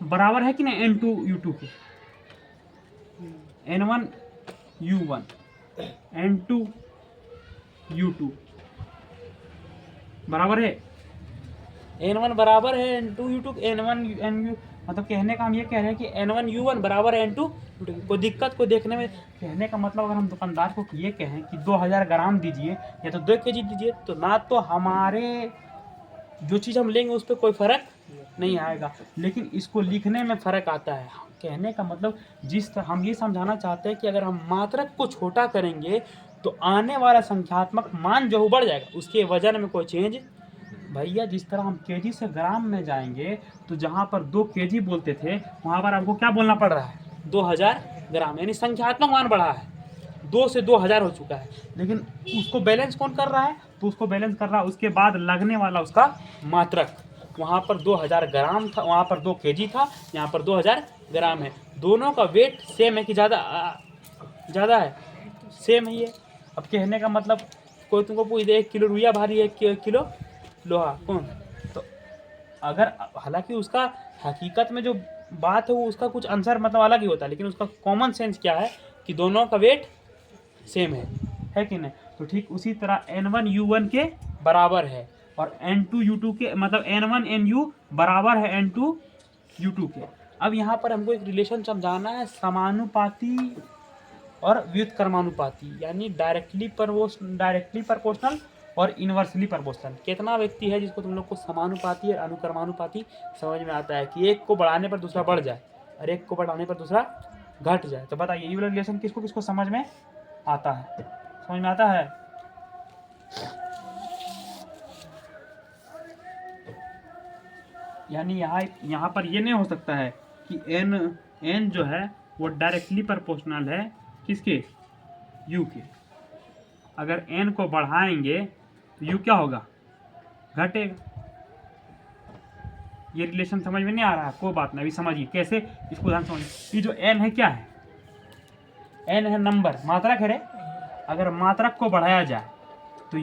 बराबर है कि नहीं N2 U2 के? N1 U1 N2 U2 बराबर है, N1 बराबर है N2 U2। N1 NU मतलब कहने का हम ये कह रहे हैं कि N1 U1 बराबर है N2 U2। कोई दिक्कत को देखने में, कहने का मतलब अगर हम दुकानदार को ये कहें कि 2000 ग्राम दीजिए या तो 2 केजी दीजिए, तो ना तो हमारे जो चीज़ हम लेंगे उस पर कोई फ़र्क नहीं आएगा, लेकिन इसको लिखने में फ़र्क आता है। कहने का मतलब जिस तरह हम ये समझाना चाहते हैं कि अगर हम मात्रक को छोटा करेंगे तो आने वाला संख्यात्मक मान जो बढ़ जाएगा, उसके वजन में कोई चेंज। भैया जिस तरह हम केजी से ग्राम में जाएंगे तो जहाँ पर 2 केजी बोलते थे वहाँ पर हमको क्या बोलना पड़ रहा है? 2000 ग्राम, यानी संख्यात्मक मान बढ़ा है, 2 से 2000 हो चुका है। लेकिन उसको बैलेंस कौन कर रहा है? तो उसको बैलेंस कर रहा है उसके बाद लगने वाला उसका मात्रक। वहाँ पर 2000 ग्राम था, वहाँ पर 2 केजी था, यहाँ पर 2000 ग्राम है। दोनों का वेट सेम है कि ज़्यादा है? सेम ही है। अब कहने का मतलब कोई तुमको पूछ दे 1 किलो रुइया भारी है, 1 किलो लोहा कौन? तो अगर हालांकि उसका हकीकत में जो बात है वो उसका कुछ आंसर मतलब अलग ही होता है, लेकिन उसका कॉमन सेंस क्या है कि दोनों का वेट सेम है कि नहीं? तो ठीक उसी तरह N1 U1 के बराबर है और N2 U2 के, मतलब N1 NU बराबर है N2 U2 के। अब यहाँ पर हमको एक रिलेशन समझाना है, समानुपाती और व्युत्क्रमानुपाती, यानी डायरेक्टली प्रोपोर्शनल और इन्वर्सली प्रोपोर्शनल। कितना व्यक्ति है जिसको तुम लोग को समानुपाती और अनुक्रमानुपाती समझ में आता है कि एक को बढ़ाने पर दूसरा बढ़ जाए और एक को बढ़ाने पर दूसरा घट जाए? तो बताइए ये वाला रिलेशन किसको किसको समझ में आता है? समझ में आता है? यानी यहाँ पर ये नहीं हो सकता है कि n जो है वो डायरेक्टली प्रोपोर्शनल है किसके, u के। अगर n को बढ़ाएंगे तो u क्या होगा, घटेगा। ये रिलेशन समझ में नहीं आ रहा है, कोई बात नहीं, अभी समझिए कैसे इसको ध्यान समझिए। ये जो n है क्या है, n है नंबर, मात्रक है रे। अगर मात्रक को बढ़ाया जाए तो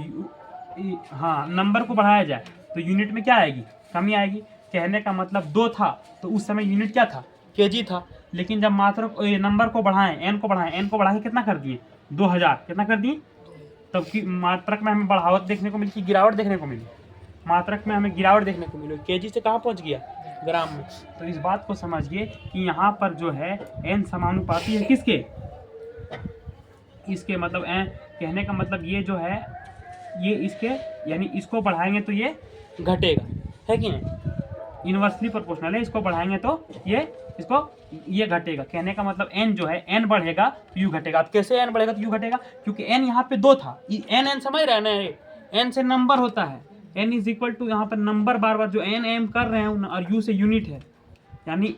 हाँ नंबर को बढ़ाया जाए तो यूनिट में क्या आएगी, कमी आएगी। कहने का मतलब 2 था तो उस समय यूनिट क्या था, केजी था। लेकिन जब मात्रक नंबर को बढ़ाएं, n को बढ़ा के कितना कर दिए, 2000, कितना कर दिए, तब की मात्रक में हमें बढ़ावट देखने को मिली कि गिरावट देखने को मिली। मात्रक में हमें गिरावट देखने को मिली, केजी से कहाँ पहुँच गया, ग्राम में। तो इस बात को समझिए कि यहाँ पर जो है n समानुपाती है किसके, इसके। मतलब कहने का मतलब ये जो है ये इसके, यानी इसको बढ़ाएंगे तो ये घटेगा, है कि नहीं, इन्वर्सली प्रोपोर्शनल है। इसको बढ़ाएंगे तो ये घटेगा। कहने का मतलब n जो है n बढ़ेगा तो u घटेगा। अब कैसे n बढ़ेगा तो u घटेगा, क्योंकि n यहाँ पे 2 था, n समझ रहे हैं ना, n से नंबर होता है, n इज इक्वल टू यहाँ पर नंबर बार बार जो n m कर रहे हैं और u से यूनिट है, यानी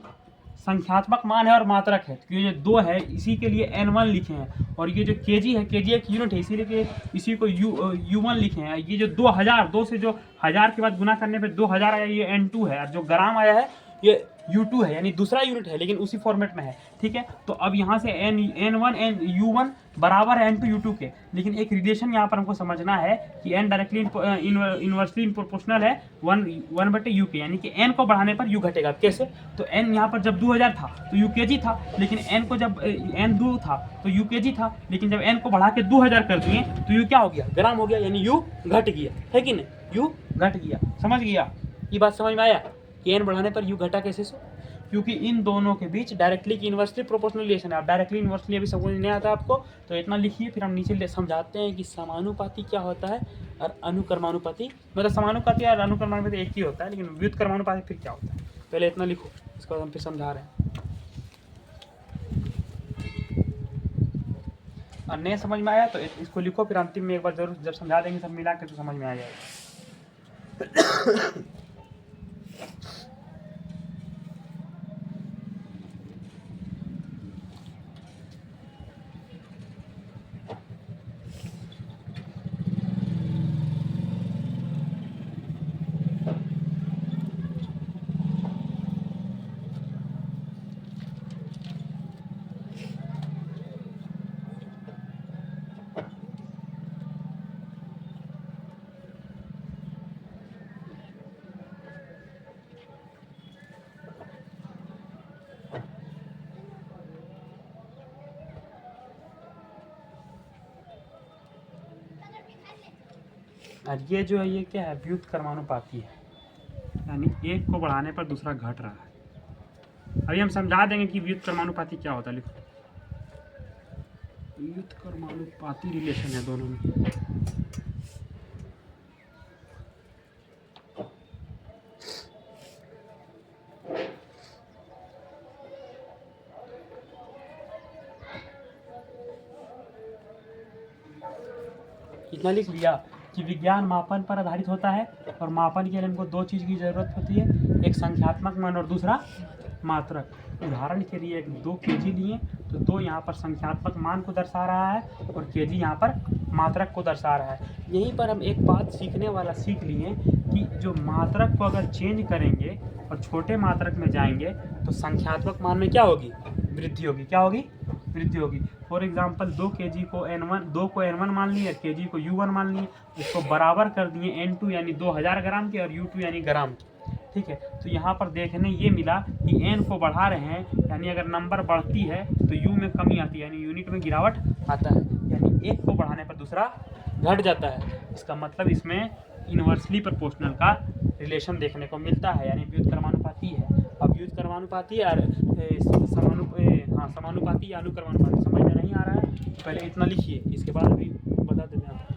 संख्यात्मक मान है और मात्रक है। तो ये जो 2 है इसी के लिए n1 लिखे हैं, और ये जो kg है, kg एक यूनिट है, इसीलिए इसी को u1 लिखे हैं। ये जो 2000, 2 से जो 1000 के बाद गुना करने पे 2000 आया, ये n2 है, और जो ग्राम आया है ये u2 है, यानी दूसरा यूनिट है लेकिन उसी फॉर्मेट में है, ठीक है। तो अब यहाँ से n1 u1 बराबर है n2 u2 के। लेकिन एक रिलेशन यहाँ पर हमको समझना है कि n डायरेक्टली इनवर्सली प्रोपोर्शनल है 1/u के, यानी कि n को बढ़ाने पर u घटेगा। कैसे, तो n यहाँ पर जब 2000 था तो u kg था, लेकिन n को जब n 2 था तो u kg था, लेकिन जब n को बढ़ा के 2000 कर दिए तो u क्या हो गया, ग्राम हो गया, यानी u घट गया, है कि नहीं, u घट गया। समझ गया, ये बात समझ में आया कि n बढ़ाने पर u घटा कैसे से, क्योंकि इन दोनों के बीच डायरेक्टली की इन्वर्सली प्रोपोर्शनल रिलेशन है। अब डायरेक्टली इन्वर्सली अभी समझ नहीं आता आपको, तो इतना लिखिए, फिर हम नीचे समझाते हैं कि समानुपाती क्या होता है और अनुक्रमानुपाती। मतलब समानुपाती और अनुक्रमानुपाती एक ही होता है, लेकिन व्युत्क्रमानुपाती फिर क्या होता है, पहले इतना लिखो, इसको हम फिर समझा रहे हैं। और नहीं समझ में आया तो इसको लिखो, फिर अंतिम में एक बार जरूर जब समझा देंगे सब मिला के तो समझ में आ जाएगा। और ये जो है ये क्या है, व्युत्क्रमानुपाती है, यानी एक को बढ़ाने पर दूसरा घट रहा है। अभी हम समझा देंगे कि व्युत्क्रमानुपाती क्या होता है। लिखो, व्युत्क्रमानुपाती रिलेशन है दोनों में। इतना लिख लिया कि विज्ञान मापन पर आधारित होता है, और मापन के लिए हमको 2 चीज़ की ज़रूरत होती है, एक संख्यात्मक मान और दूसरा मात्रक। उदाहरण के लिए 2 kg लिए तो 2 यहाँ पर संख्यात्मक मान को दर्शा रहा है और kg यहाँ पर मात्रक को दर्शा रहा है। यहीं पर हम एक बात सीखने वाला सीख लिए कि जो मात्रक को अगर चेंज करेंगे और छोटे मात्रक में जाएंगे तो संख्यात्मक मान में क्या होगी, वृद्धि होगी। क्या होगी, वृद्धि होगी। फॉर एग्जांपल 2 kg को n1 मान लिए, kg को u1 मान लिए, इसको बराबर कर दिए n2 यानी 2000 ग्राम के और u2 यानी ग्राम के, ठीक है। तो यहाँ पर देखने ये मिला कि n को बढ़ा रहे हैं, यानी अगर नंबर बढ़ती है तो u में कमी आती है, यानी यूनिट में गिरावट आता है, यानी एक को बढ़ाने पर दूसरा घट जाता है। इसका मतलब इसमें इन्वर्सली प्रोपोर्शनल का रिलेशन देखने को मिलता है, यानी व्युत्क्रमानुपाती है। अब व्युत्क्रमानुपाती और समानुपाती या अनुक्रमानुपाती समझ में नहीं आ रहा है तो पहले इतना लिखिए, इसके बाद अभी बता देते हैं आपको।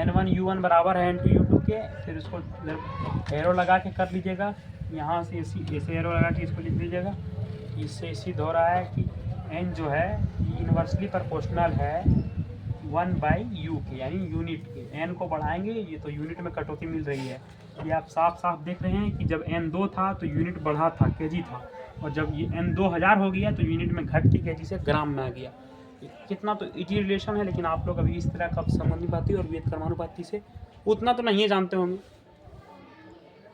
n1 u1 बराबर है n2 u2 के, फिर उसको एरो लगा के कर लीजिएगा, यहाँ से ऐसे एरो लगा के इसको लिख लीजिएगा। इससे सिद्ध हो रहा है कि n जो है इन्वर्सली प्रोपोर्शनल है 1/u के, यानी यूनिट के। n को बढ़ाएंगे, ये तो यूनिट में कटौती मिल रही है। ये आप साफ साफ देख रहे हैं कि जब n 2 था तो यूनिट बढ़ा था, केजी था, और जब ये n 2000 हो गया तो यूनिट में घट के केजी से ग्राम में आ गया। कितना तो इजी रिलेशन है, लेकिन आप लोग अभी इस तरह का समानुपाती और व्युत्क्रमानुपाती से उतना तो नहीं जानते होंगे,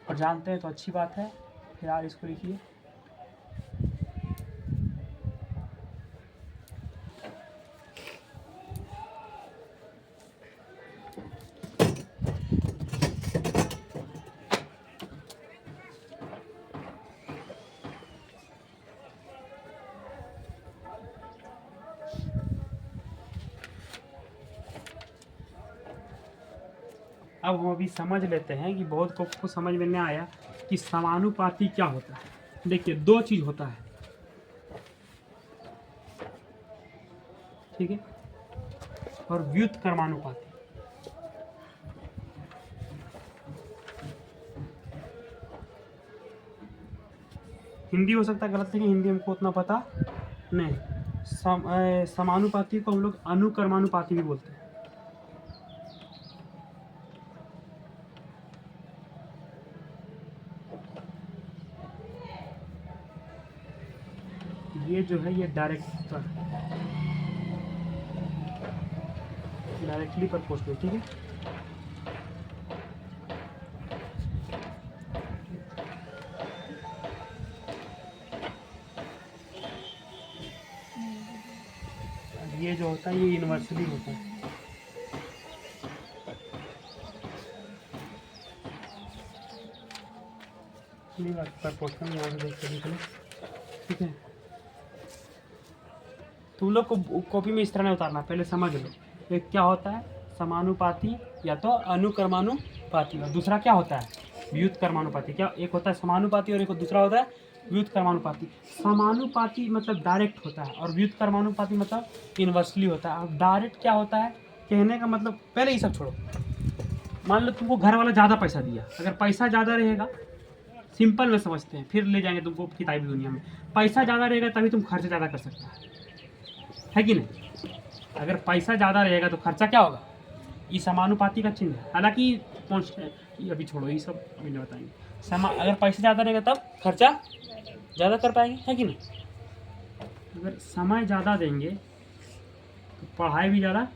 और जानते हैं तो अच्छी बात है। फिर आप इसको लिखिए। अब हम अभी समझ लेते हैं कि बहुत को समझ में नहीं आया कि समानुपाती क्या होता है। देखिए, दो चीज़ होता है, ठीक है, और व्युत्क्रमानुपाती। हिंदी हो सकता है गलत, लेकिन हिंदी हमको उतना पता नहीं। समानुपाती को हम लोग अनुक्रमानुपाती भी बोलते हैं। ये जो है ये डायरेक्टली प्रोपोर्शनल, ठीक है। ये जो होता है ये इन्वर्सली होता है। प्रोपोर्शनल यहाँ से देख के निकले, ठीक है। तुम लोग को कॉपी में इस तरह नहीं उतारना, पहले समझ लो एक क्या होता है समानुपाती या तो अनुक्रमानुपाती, और दूसरा क्या होता है व्युत्क्रमानुपाती। क्या एक होता है समानुपाती और एक दूसरा होता है व्युत्क्रमानुपाती। समानुपाती मतलब डायरेक्ट होता है, और व्युत्क्रमानुपाती मतलब इन्वर्सली होता है। अब डायरेक्ट क्या होता है, कहने का मतलब, पहले ये सब छोड़ो। मान लो तुमको घर वाला ज़्यादा पैसा दिया, अगर पैसा ज़्यादा रहेगा, सिंपल में समझते हैं, फिर ले जाएंगे तुमको किताबी दुनिया में। पैसा ज़्यादा रहेगा तभी तुम खर्च ज़्यादा कर सकते है कि नहीं। अगर पैसा ज़्यादा रहेगा तो खर्चा क्या होगा, ये समानुपाती का चिन्ह है। हालांकि ये अभी छोड़ो, ये सब अभी नहीं बताएंगे। अगर पैसा ज़्यादा रहेगा तब खर्चा ज़्यादा कर पाएंगे, है कि नहीं। अगर समय ज़्यादा देंगे तो पढ़ाई भी ज़्यादा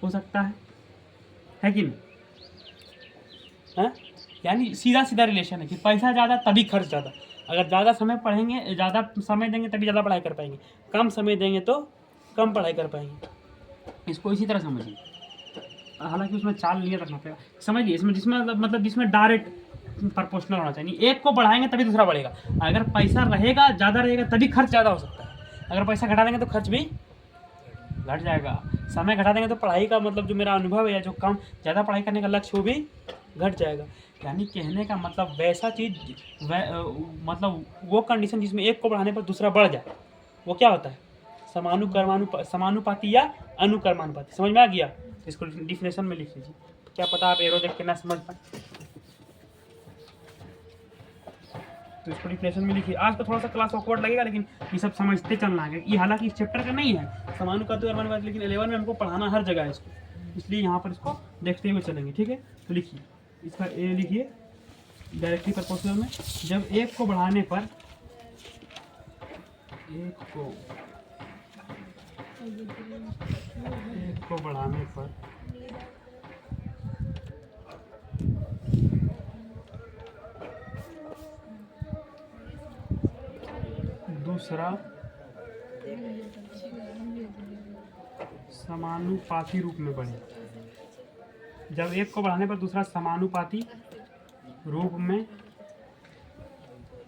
हो सकता है कि नहीं। हाँ, यानी सीधा सीधा रिलेशन है कि पैसा ज़्यादा तभी खर्च ज़्यादा। अगर ज़्यादा समय पढ़ेंगे, ज़्यादा समय देंगे तभी ज़्यादा पढ़ाई कर पाएंगे, कम समय देंगे तो कम पढ़ाई कर पाएंगे। इसको इसी तरह समझिए। हालांकि उसमें चाल नहीं रखना पड़ेगा, समझ लिए। इसमें जिसमें मतलब जिसमें डायरेक्ट प्रोपोर्शनल होना चाहिए। एक को बढ़ाएंगे तभी दूसरा बढ़ेगा। अगर पैसा रहेगा ज़्यादा रहेगा तभी खर्च ज़्यादा हो सकता है। अगर पैसा घटा देंगे तो खर्च भी घट जाएगा। समय घटा देंगे तो पढ़ाई का मतलब जो मेरा अनुभव है, या जो कम ज़्यादा पढ़ाई करने का लक्ष्य वो भी घट जाएगा। यानी कहने का मतलब वैसा चीज़ मतलब वो कंडीशन जिसमें एक को बढ़ाने पर दूसरा बढ़ जाए, वो क्या होता है समानुपाती या अनुक्रमानुपाती। समझ में आ गया। इसको डिफिनेशन में लिख लीजिए, क्या पता आप एरो देख के ना समझ पाए, तो इसको डिफिनेशन में लिखिए। आज तो थोड़ा सा क्लास ऑकवर्ड लगेगा, लेकिन ये सब समझते चलना है। ये हालांकि इस चैप्टर का नहीं है समानुपाती और अनुपाती, लेकिन 11 में हमको पढ़ाना हर जगह है इसको, इसलिए यहाँ पर इसको देखते हुए चलेंगे, ठीक है। तो लिखिए इसका ए लिखिए, डायरेक्टली प्रोपोर्शनल में जब एक को बढ़ाने पर दूसरा समानुपाती रूप में बढ़े। जब एक को बढ़ाने पर दूसरा समानुपाती रूप में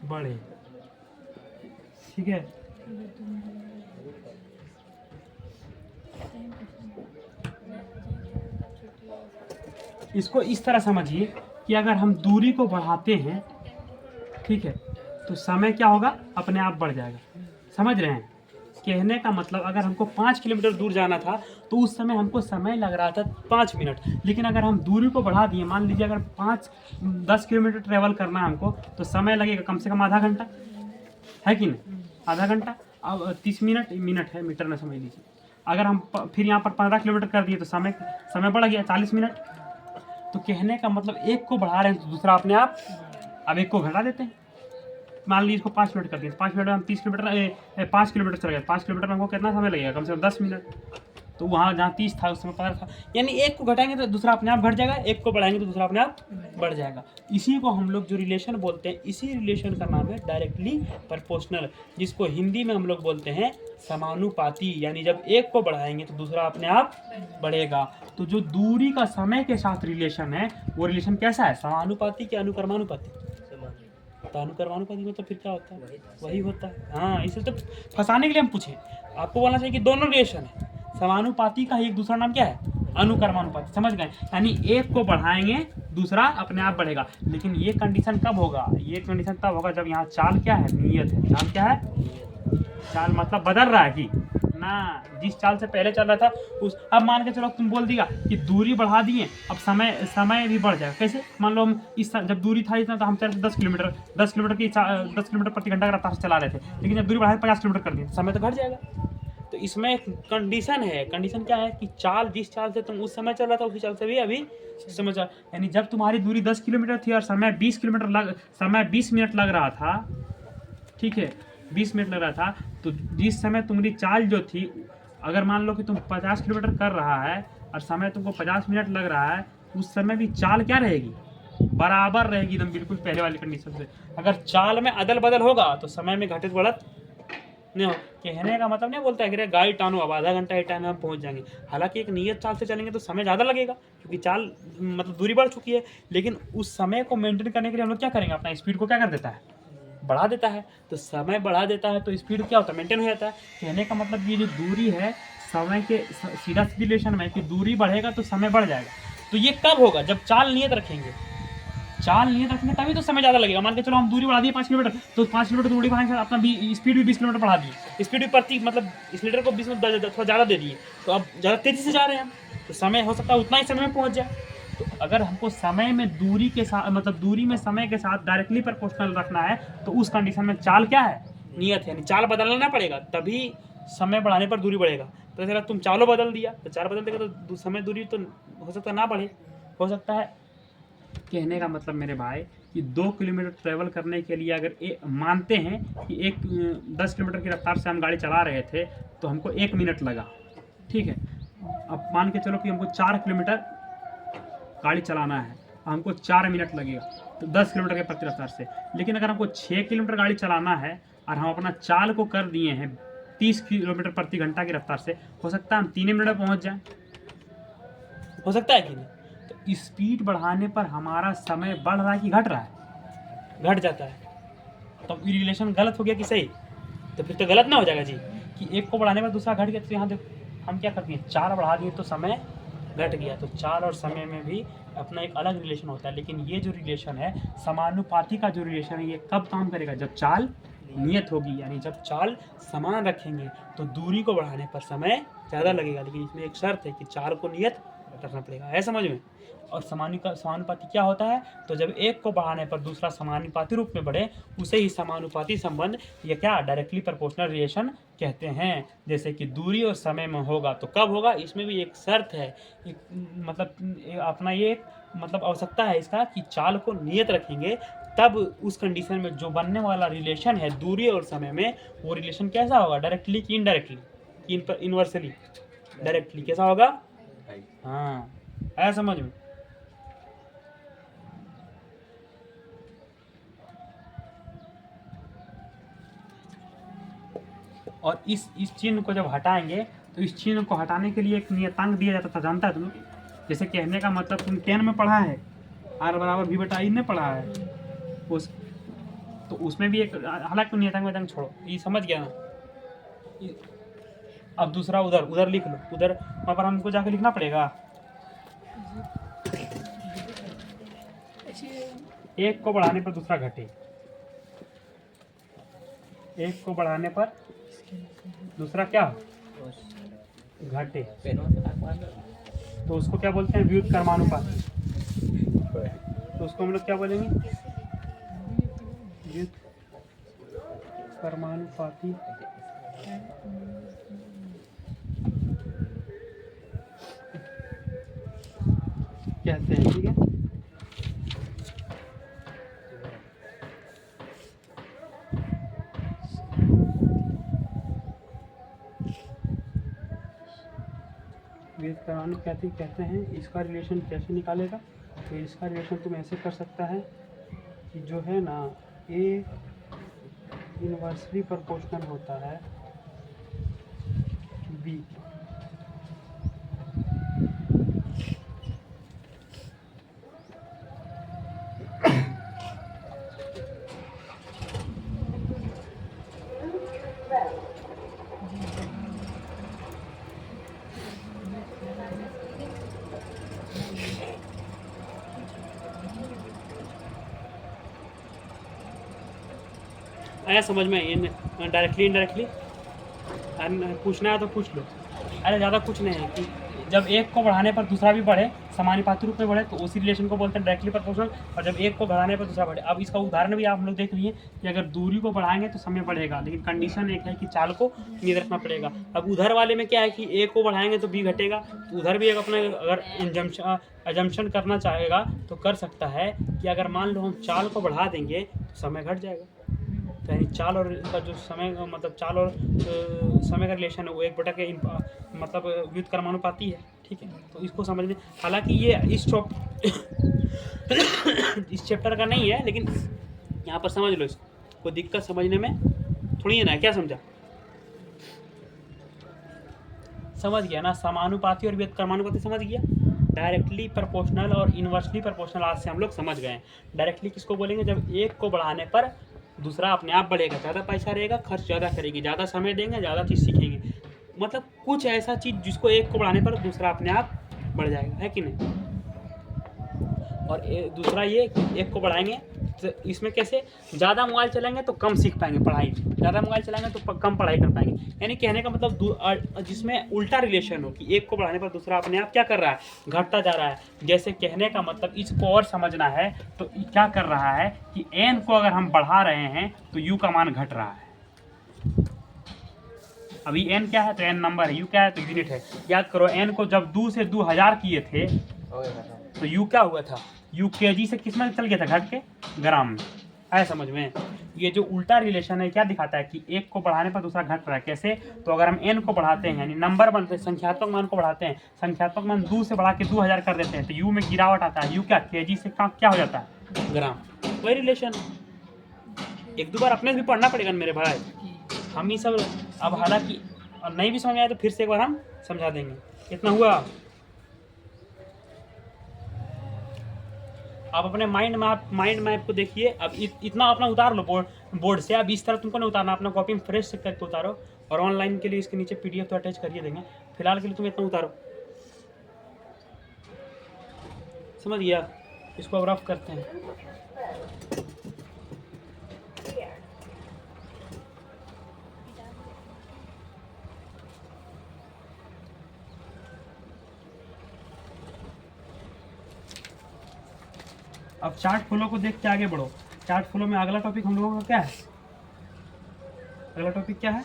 बढ़े, ठीक है। इसको इस तरह समझिए कि अगर हम दूरी को बढ़ाते हैं, ठीक है, तो समय क्या होगा, अपने आप बढ़ जाएगा। समझ रहे हैं। कहने का मतलब अगर हमको 5 किलोमीटर दूर जाना था तो उस समय हमको समय लग रहा था 5 मिनट, लेकिन अगर हम दूरी को बढ़ा दिए, मान लीजिए अगर 10 किलोमीटर ट्रेवल करना है हमको, तो समय लगेगा कम से कम आधा घंटा, है कि नहीं, आधा घंटा। अब 30 मिनट है, मीटर ना समझ लीजिए, अगर हम फिर यहाँ पर 15 किलोमीटर कर दिए तो समय समय बढ़ गया 40 मिनट। तो कहने का मतलब एक को बढ़ा रहे हैं तो दूसरा अपने आप अब एक को घटा देते हैं। मान लीजिए इसको 5 मिनट कर दिए, 5 मिनट में हम 30 किलोमीटर 5 किलोमीटर चल गए, 5 किलोमीटर में हमको कितना समय लगेगा, कम से कम 10 मिनट। तो वहाँ जहाँ 30 था उसमें 15 था, यानी एक को घटाएंगे तो दूसरा अपने आप घट जाएगा, एक को बढ़ाएंगे तो दूसरा अपने आप बढ़ जाएगा। इसी को हम लोग जो रिलेशन बोलते हैं, इसी रिलेशन का नाम है डायरेक्टली प्रोपोर्शनल, जिसको हिंदी में हम लोग बोलते हैं समानुपाती। यानी जब एक को बढ़ाएंगे तो दूसरा अपने आप बढ़ेगा। तो जो दूरी का समय के साथ रिलेशन है वो रिलेशन कैसा है, समानुपाती कि अनुक्रमानुपाती? तो अनुक्रमानुपाती में तो फिर क्या होता है, वही होता है। हाँ, इसे तो फंसाने के लिए हम पूछे, आपको बोलना चाहिए कि दोनों रिलेशन है। समानुपाती का एक दूसरा नाम क्या है, अनुक्रमानुपाती, समझ गए? यानी एक को बढ़ाएंगे दूसरा अपने आप बढ़ेगा। लेकिन ये कंडीशन कब होगा, ये कंडीशन तब होगा जब यहाँ चाल क्या है, नियत है। चाल क्या है, चाल मतलब बदल रहा है कि ना, जिस चाल से पहले चल रहा था उस, अब मान के चलो तुम बोल दिया कि दूरी बढ़ा दिए, अब समय भी बढ़ जाएगा। कैसे, मान लो हम जब दूरी था इतना तो हम चल 10 किलोमीटर की 10 किलोमीटर प्रति घंटा की रफ्तार से चला रहे थे, लेकिन जब दूरी बढ़ाए 50 किलोमीटर कर दिए, समय तो घट जाएगा। तो इसमें एक कंडीशन है, कंडीशन क्या है कि चाल, जिस चाल से तुम उस समय चल रहा था उसी चाल से भी अभी समय चल, यानी जब तुम्हारी दूरी 10 किलोमीटर थी और समय 20 मिनट लग रहा था, ठीक है, 20 मिनट लग रहा था, तो जिस समय तुम्हारी चाल जो थी, अगर मान लो कि तुम 50 किलोमीटर कर रहा है और समय तुमको 50 मिनट लग रहा है, उस समय भी चाल क्या रहेगी, बराबर रहेगी एकदम, बिल्कुल पहले वाली कंडीशन से। अगर चाल में अदल बदल होगा तो समय में घटित बढ़त नहीं हो। कहने का मतलब नहीं बोलता है कि गाड़ी टानो, अब आधा घंटा ही टाइम हम पहुंच जाएंगे। हालांकि एक नियत चाल से चलेंगे तो समय ज़्यादा लगेगा, क्योंकि चाल मतलब दूरी बढ़ चुकी है, लेकिन उस समय को मेंटेन करने के लिए हम लोग क्या करेंगे, अपना स्पीड को क्या कर देता है, बढ़ा देता है। तो समय बढ़ा देता है तो स्पीड क्या होता है, मेंटेन हो जाता है। कहने का मतलब ये जो दूरी है समय के सीधा सीधी रिलेशन में कि दूरी बढ़ेगा तो समय बढ़ जाएगा। तो ये कब होगा, जब चाल नियत रखेंगे, चाल नियत रखेंगे तभी तो समय ज़्यादा लगेगा। मान के चलो हम दूरी बढ़ा दिए 5 किलोमीटर, तो 5 किलोमीटर दूरी बढ़ाएंगे, अपना स्पीड भी 20 किलोमीटर बढ़ा दिए, स्पीड भी प्रति मतलब इस लीटर को 20 में थोड़ा ज़्यादा दे दिए, तो अब ज़्यादा तेज़ी से जा रहे हैं हम, तो समय हो सकता है उतना ही समय में पहुँच जाए। तो अगर हमको समय में दूरी के साथ मतलब दूरी में समय के साथ डायरेक्टली प्रोपोर्शनल रखना है तो उस कंडीशन में चाल क्या है, नियत है, चाल बदलना पड़ेगा तभी समय बढ़ाने पर दूरी बढ़ेगा। तो जरा तुम चालों बदल दिया तो चाल बदल देगा तो समय दूरी तो हो सकता है ना बढ़े, हो सकता है। कहने का मतलब मेरे भाई कि 2 किलोमीटर ट्रेवल करने के लिए अगर मानते हैं कि 10 किलोमीटर की रफ्तार से हम गाड़ी चला रहे थे तो हमको 1 मिनट लगा, ठीक है। अब मान के चलो कि हमको 4 किलोमीटर गाड़ी चलाना है, हमको 4 मिनट लगेगा, तो 10 किलोमीटर के प्रति रफ्तार से। लेकिन अगर हमको 6 किलोमीटर गाड़ी चलाना है और हम अपना चाल को कर दिए हैं 30 किलोमीटर प्रति घंटा की रफ्तार से, हो सकता है हम 3 मिनट में पहुंच जाएं, हो सकता है कि नहीं। तो स्पीड बढ़ाने पर हमारा समय बढ़ रहा है कि घट रहा है, घट जाता है। तो रिलेशन गलत हो गया कि सही, तो फिर तो गलत ना हो जाएगा जी कि एक को बढ़ाने पर दूसरा घट गया। तो यहाँ देखो हम क्या करते हैं, 4 बढ़ा दिए तो समय घट गया। तो चाल और समय में भी अपना एक अलग रिलेशन होता है, लेकिन ये जो रिलेशन है समानुपाती का जो रिलेशन है, ये कब काम करेगा, जब चाल नियत होगी। यानी जब चाल समान रखेंगे तो दूरी को बढ़ाने पर समय ज़्यादा लगेगा, लेकिन इसमें एक शर्त है कि चाल को नियत रखना पड़ेगा, है समझ में। और समानुपाती क्या होता है, तो जब एक को बढ़ाने पर दूसरा समानुपाती रूप में बढ़े उसे ही समानुपाती संबंध या क्या डायरेक्टली प्रोपोर्शनल रिलेशन कहते हैं। जैसे कि दूरी और समय में होगा तो कब होगा, इसमें भी एक शर्त है, एक मतलब अपना ये मतलब आवश्यकता है इसका कि चाल को नियत रखेंगे तब उस कंडीशन में जो बनने वाला रिलेशन है दूरी और समय में, वो रिलेशन कैसा होगा, डायरेक्टली कि इनडायरेक्टली, इनवर्सली, डायरेक्टली कैसा होगा। हाँ, आया समझ में। और इस चिन्ह को जब हटाएंगे तो इस चिन्ह को हटाने के लिए एक नियतांक दिया जाता था, जानता है तुम। जैसे कहने का मतलब तुम 10 में पढ़ा है, R बराबर V/I ने पढ़ा है उस, तो उसमें भी एक, हालांकि नियतांक वेतांक छोड़ो, ये समझ गया ना। अब दूसरा उधर लिख लो, उधर वहाँ पर हमको जाके लिखना पड़ेगा। एक को बढ़ाने पर दूसरा घटे, एक को बढ़ाने पर दूसरा क्या घटे, तो उसको क्या बोलते हैं, व्युत्क्रमानुपाती। तो उसको हम लोग क्या बोलेंगे, व्युत्क्रमानुपाती कहते हैं। ठीक है, वेद परमाणु कहते हैं। इसका रिलेशन कैसे निकालेगा? तो इसका रिलेशन तुम ऐसे कर सकता है कि जो है ना, ए इनवर्सली प्रोपोर्शनल होता है बी। आया समझ में? इन डायरेक्टली इनडायरेक्टली पूछना है तो पूछ लो। अरे ज़्यादा कुछ नहीं है कि जब एक को बढ़ाने पर दूसरा भी बढ़े, समानुपाती रूप में बढ़े, तो उसी रिलेशन को बोलते हैं डायरेक्टली प्रोपोर्शनल। और जब एक को बढ़ाने पर दूसरा बढ़े, अब इसका उदाहरण भी आप लोग देख लिए कि अगर दूरी को बढ़ाएंगे तो समय बढ़ेगा, लेकिन कंडीशन एक है कि चाल को नहीं रखना पड़ेगा। अब उधर वाले में क्या है कि ए को बढ़ाएंगे तो बी घटेगा, तो उधर भी एक अपना अगर अजम्पशन करना चाहेगा तो कर सकता है कि अगर मान लो हम चाल को बढ़ा देंगे तो समय घट जाएगा। तो यानी चाल और का जो समय, मतलब चाल और समय का रिलेशन है वो 1 बटा के मतलब व्युत्क्रमानुपाती है। ठीक है, तो इसको समझने, हालांकि ये इस चैप्टर का नहीं है, लेकिन यहाँ पर समझ लो इसको, कोई दिक्कत समझने में थोड़ी है ना। क्या समझा? समझ गया ना? समानुपाती और व्युत्क्रमानुपाती समझ गया। डायरेक्टली प्रोपोर्शनल और इनवर्सली प्रोपोर्शनल आज से हम लोग समझ गए हैं। डायरेक्टली किसको बोलेंगे? जब एक को बढ़ाने पर दूसरा अपने आप बढ़ेगा, ज़्यादा पैसा रहेगा, खर्च ज़्यादा करेगी, ज़्यादा समय देंगे, ज़्यादा चीज़ सीखेंगे। मतलब कुछ ऐसा चीज़ जिसको एक को बढ़ाने पर दूसरा अपने आप बढ़ जाएगा, है कि नहीं? और दूसरा ये कि एक को बढ़ाएंगे तो इसमें कैसे, ज़्यादा मोबाइल चलाएंगे तो कम सीख पाएंगे पढ़ाई, ज़्यादा मोबाइल चलाएंगे तो कम पढ़ाई कर पाएंगे। यानी कहने का मतलब जिसमें उल्टा रिलेशन हो कि एक को बढ़ाने पर दूसरा अपने आप क्या कर रहा है, घटता जा रहा है। जैसे कहने का मतलब इसको और समझना है तो क्या कर रहा है कि एन को अगर हम बढ़ा रहे हैं तो यू का मान घट रहा है। अभी एन क्या है? तो एन नंबर है, यू क्या है? तो यूनिट है। याद करो, एन को जब 2 से 2000 किए थे तो यू क्या हुआ था? यू केजी से किस में चल गया था? घट के ग्राम में। आया समझ में? ये जो उल्टा रिलेशन है क्या दिखाता है कि एक को बढ़ाने पर दूसरा घट रहा है। कैसे? तो अगर हम एन को बढ़ाते हैं, यानी नंबर बनते, संख्यात्मक मान को बढ़ाते हैं, संख्यात्मक मान 2 से बढ़ा के 2000 कर देते हैं, तो यू में गिरावट आता है। यू क्या? केजी से क्या हो जाता है? ग्राम। वही रिलेशन। 1-2 बार अपने से भी पढ़ना पड़ेगा मेरे भाई। हम ही सब अब हालांकि नहीं भी समझ आए तो फिर से एक बार हम समझा देंगे। इतना हुआ। आप अपने माइंड मैप को देखिए। अब इतना अपना उतार लो बोर्ड से। अब इस तरह तुमको नहीं उतारना, अपना कॉपी में फ्रेश से करके उतारो। और ऑनलाइन के लिए इसके नीचे PDF तो अटैच करिए देंगे। फिलहाल के लिए तुम इतना उतारो। समझ गया? इसको अब रफ करते हैं। अब चार्ट फ्लो को देख के आगे बढ़ो। चार्ट फ्लो में अगला टॉपिक हम लोगों का क्या है? अगला टॉपिक क्या है?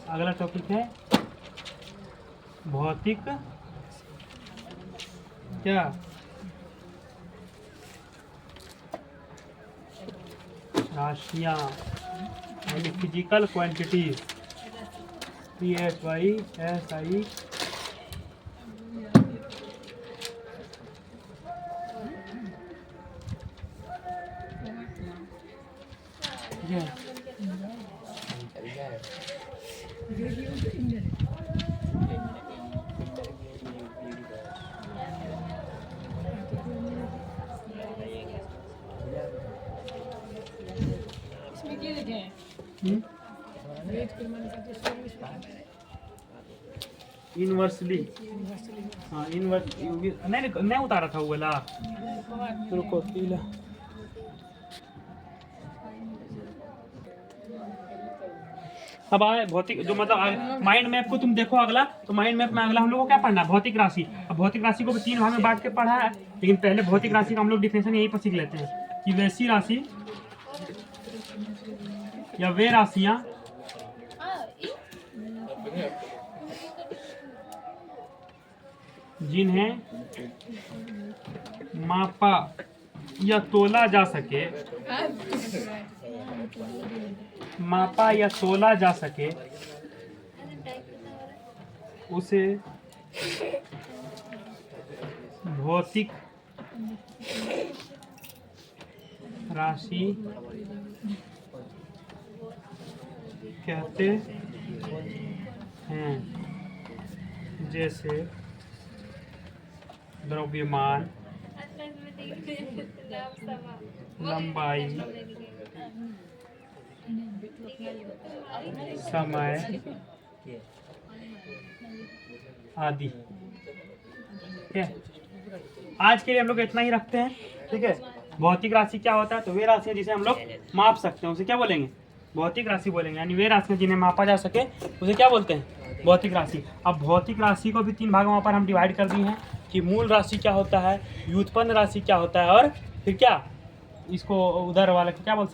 अगला टॉपिक है भौतिक क्या? राशियाँ, यानी फिजिकल क्वांटिटीज। PHYSI इसमें क्या लिखे हैं? इनवर्सली। हाँ इनवर्स नहीं उतारा था वो वाला। रुको पीला। अब आए भौतिक, जो मतलब माइंड मैप को तुम देखो अगला। तो माइंड मैप में अगला हम लोग को क्या पढ़ना है? भौतिक राशि। अब भौतिक राशि को भी 3 भाग में बांट के पढ़ा है, लेकिन पहले भौतिक राशि का हम लोग डिफिनेशन यहीं पर सीख लेते हैं कि वैसी राशि या वे राशियां जिन्हें मापा या तोला जा सके, मापा या तोला जा सके, उसे भौतिक राशि कहते हैं। जैसे द्रव्यमान, लंबाई, समय आदि। ठीक है, आज के लिए हम लोग इतना ही रखते हैं। ठीक है, भौतिक राशि क्या होता है? तो वे राशि जिसे हम लोग माप सकते हैं उसे क्या बोलेंगे? भौतिक राशि बोलेंगे। यानी वे राशियां जिन्हें मापा जा सके उसे क्या बोलते हैं? भौतिक राशि। अब भौतिक राशि को भी 3 भागों में पर हम डिवाइड कर दिए हैं कि मूल राशि क्या होता है, व्युत्पन्न राशि क्या होता है, और फिर क्या इसको उधर वाला क्या बोलते,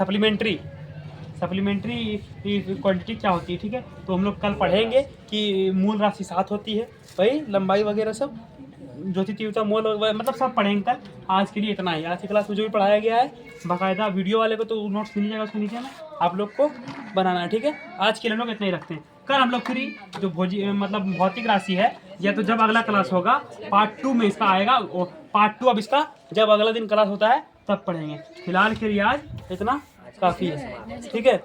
सप्लीमेंट्री क्वांटिटी क्या होती है। ठीक है, तो हम लोग कल पढ़ेंगे कि मूल राशि 7 होती है, भाई लंबाई वगैरह सब ज्योति तीव्रता मोल मतलब सब पढ़ेंगे कल। आज के लिए इतना ही। आज की क्लास में जो भी पढ़ाया गया है बाकायदा वीडियो वाले को तो नोट्स मिल जाएगा, उसके नीचे में आप लोग को बनाना है। ठीक है, आज के लिए हम लोग इतना ही रखते हैं। कल हम लोग फिर जो मतलब भौतिक राशि है, या तो जब अगला क्लास होगा पार्ट 2 में इसका आएगा, पार्ट 2 अब इसका जब अगला दिन क्लास होता है तब पढ़ेंगे। फिलहाल के लिए आज इतना काफ़ी है। ठीक है।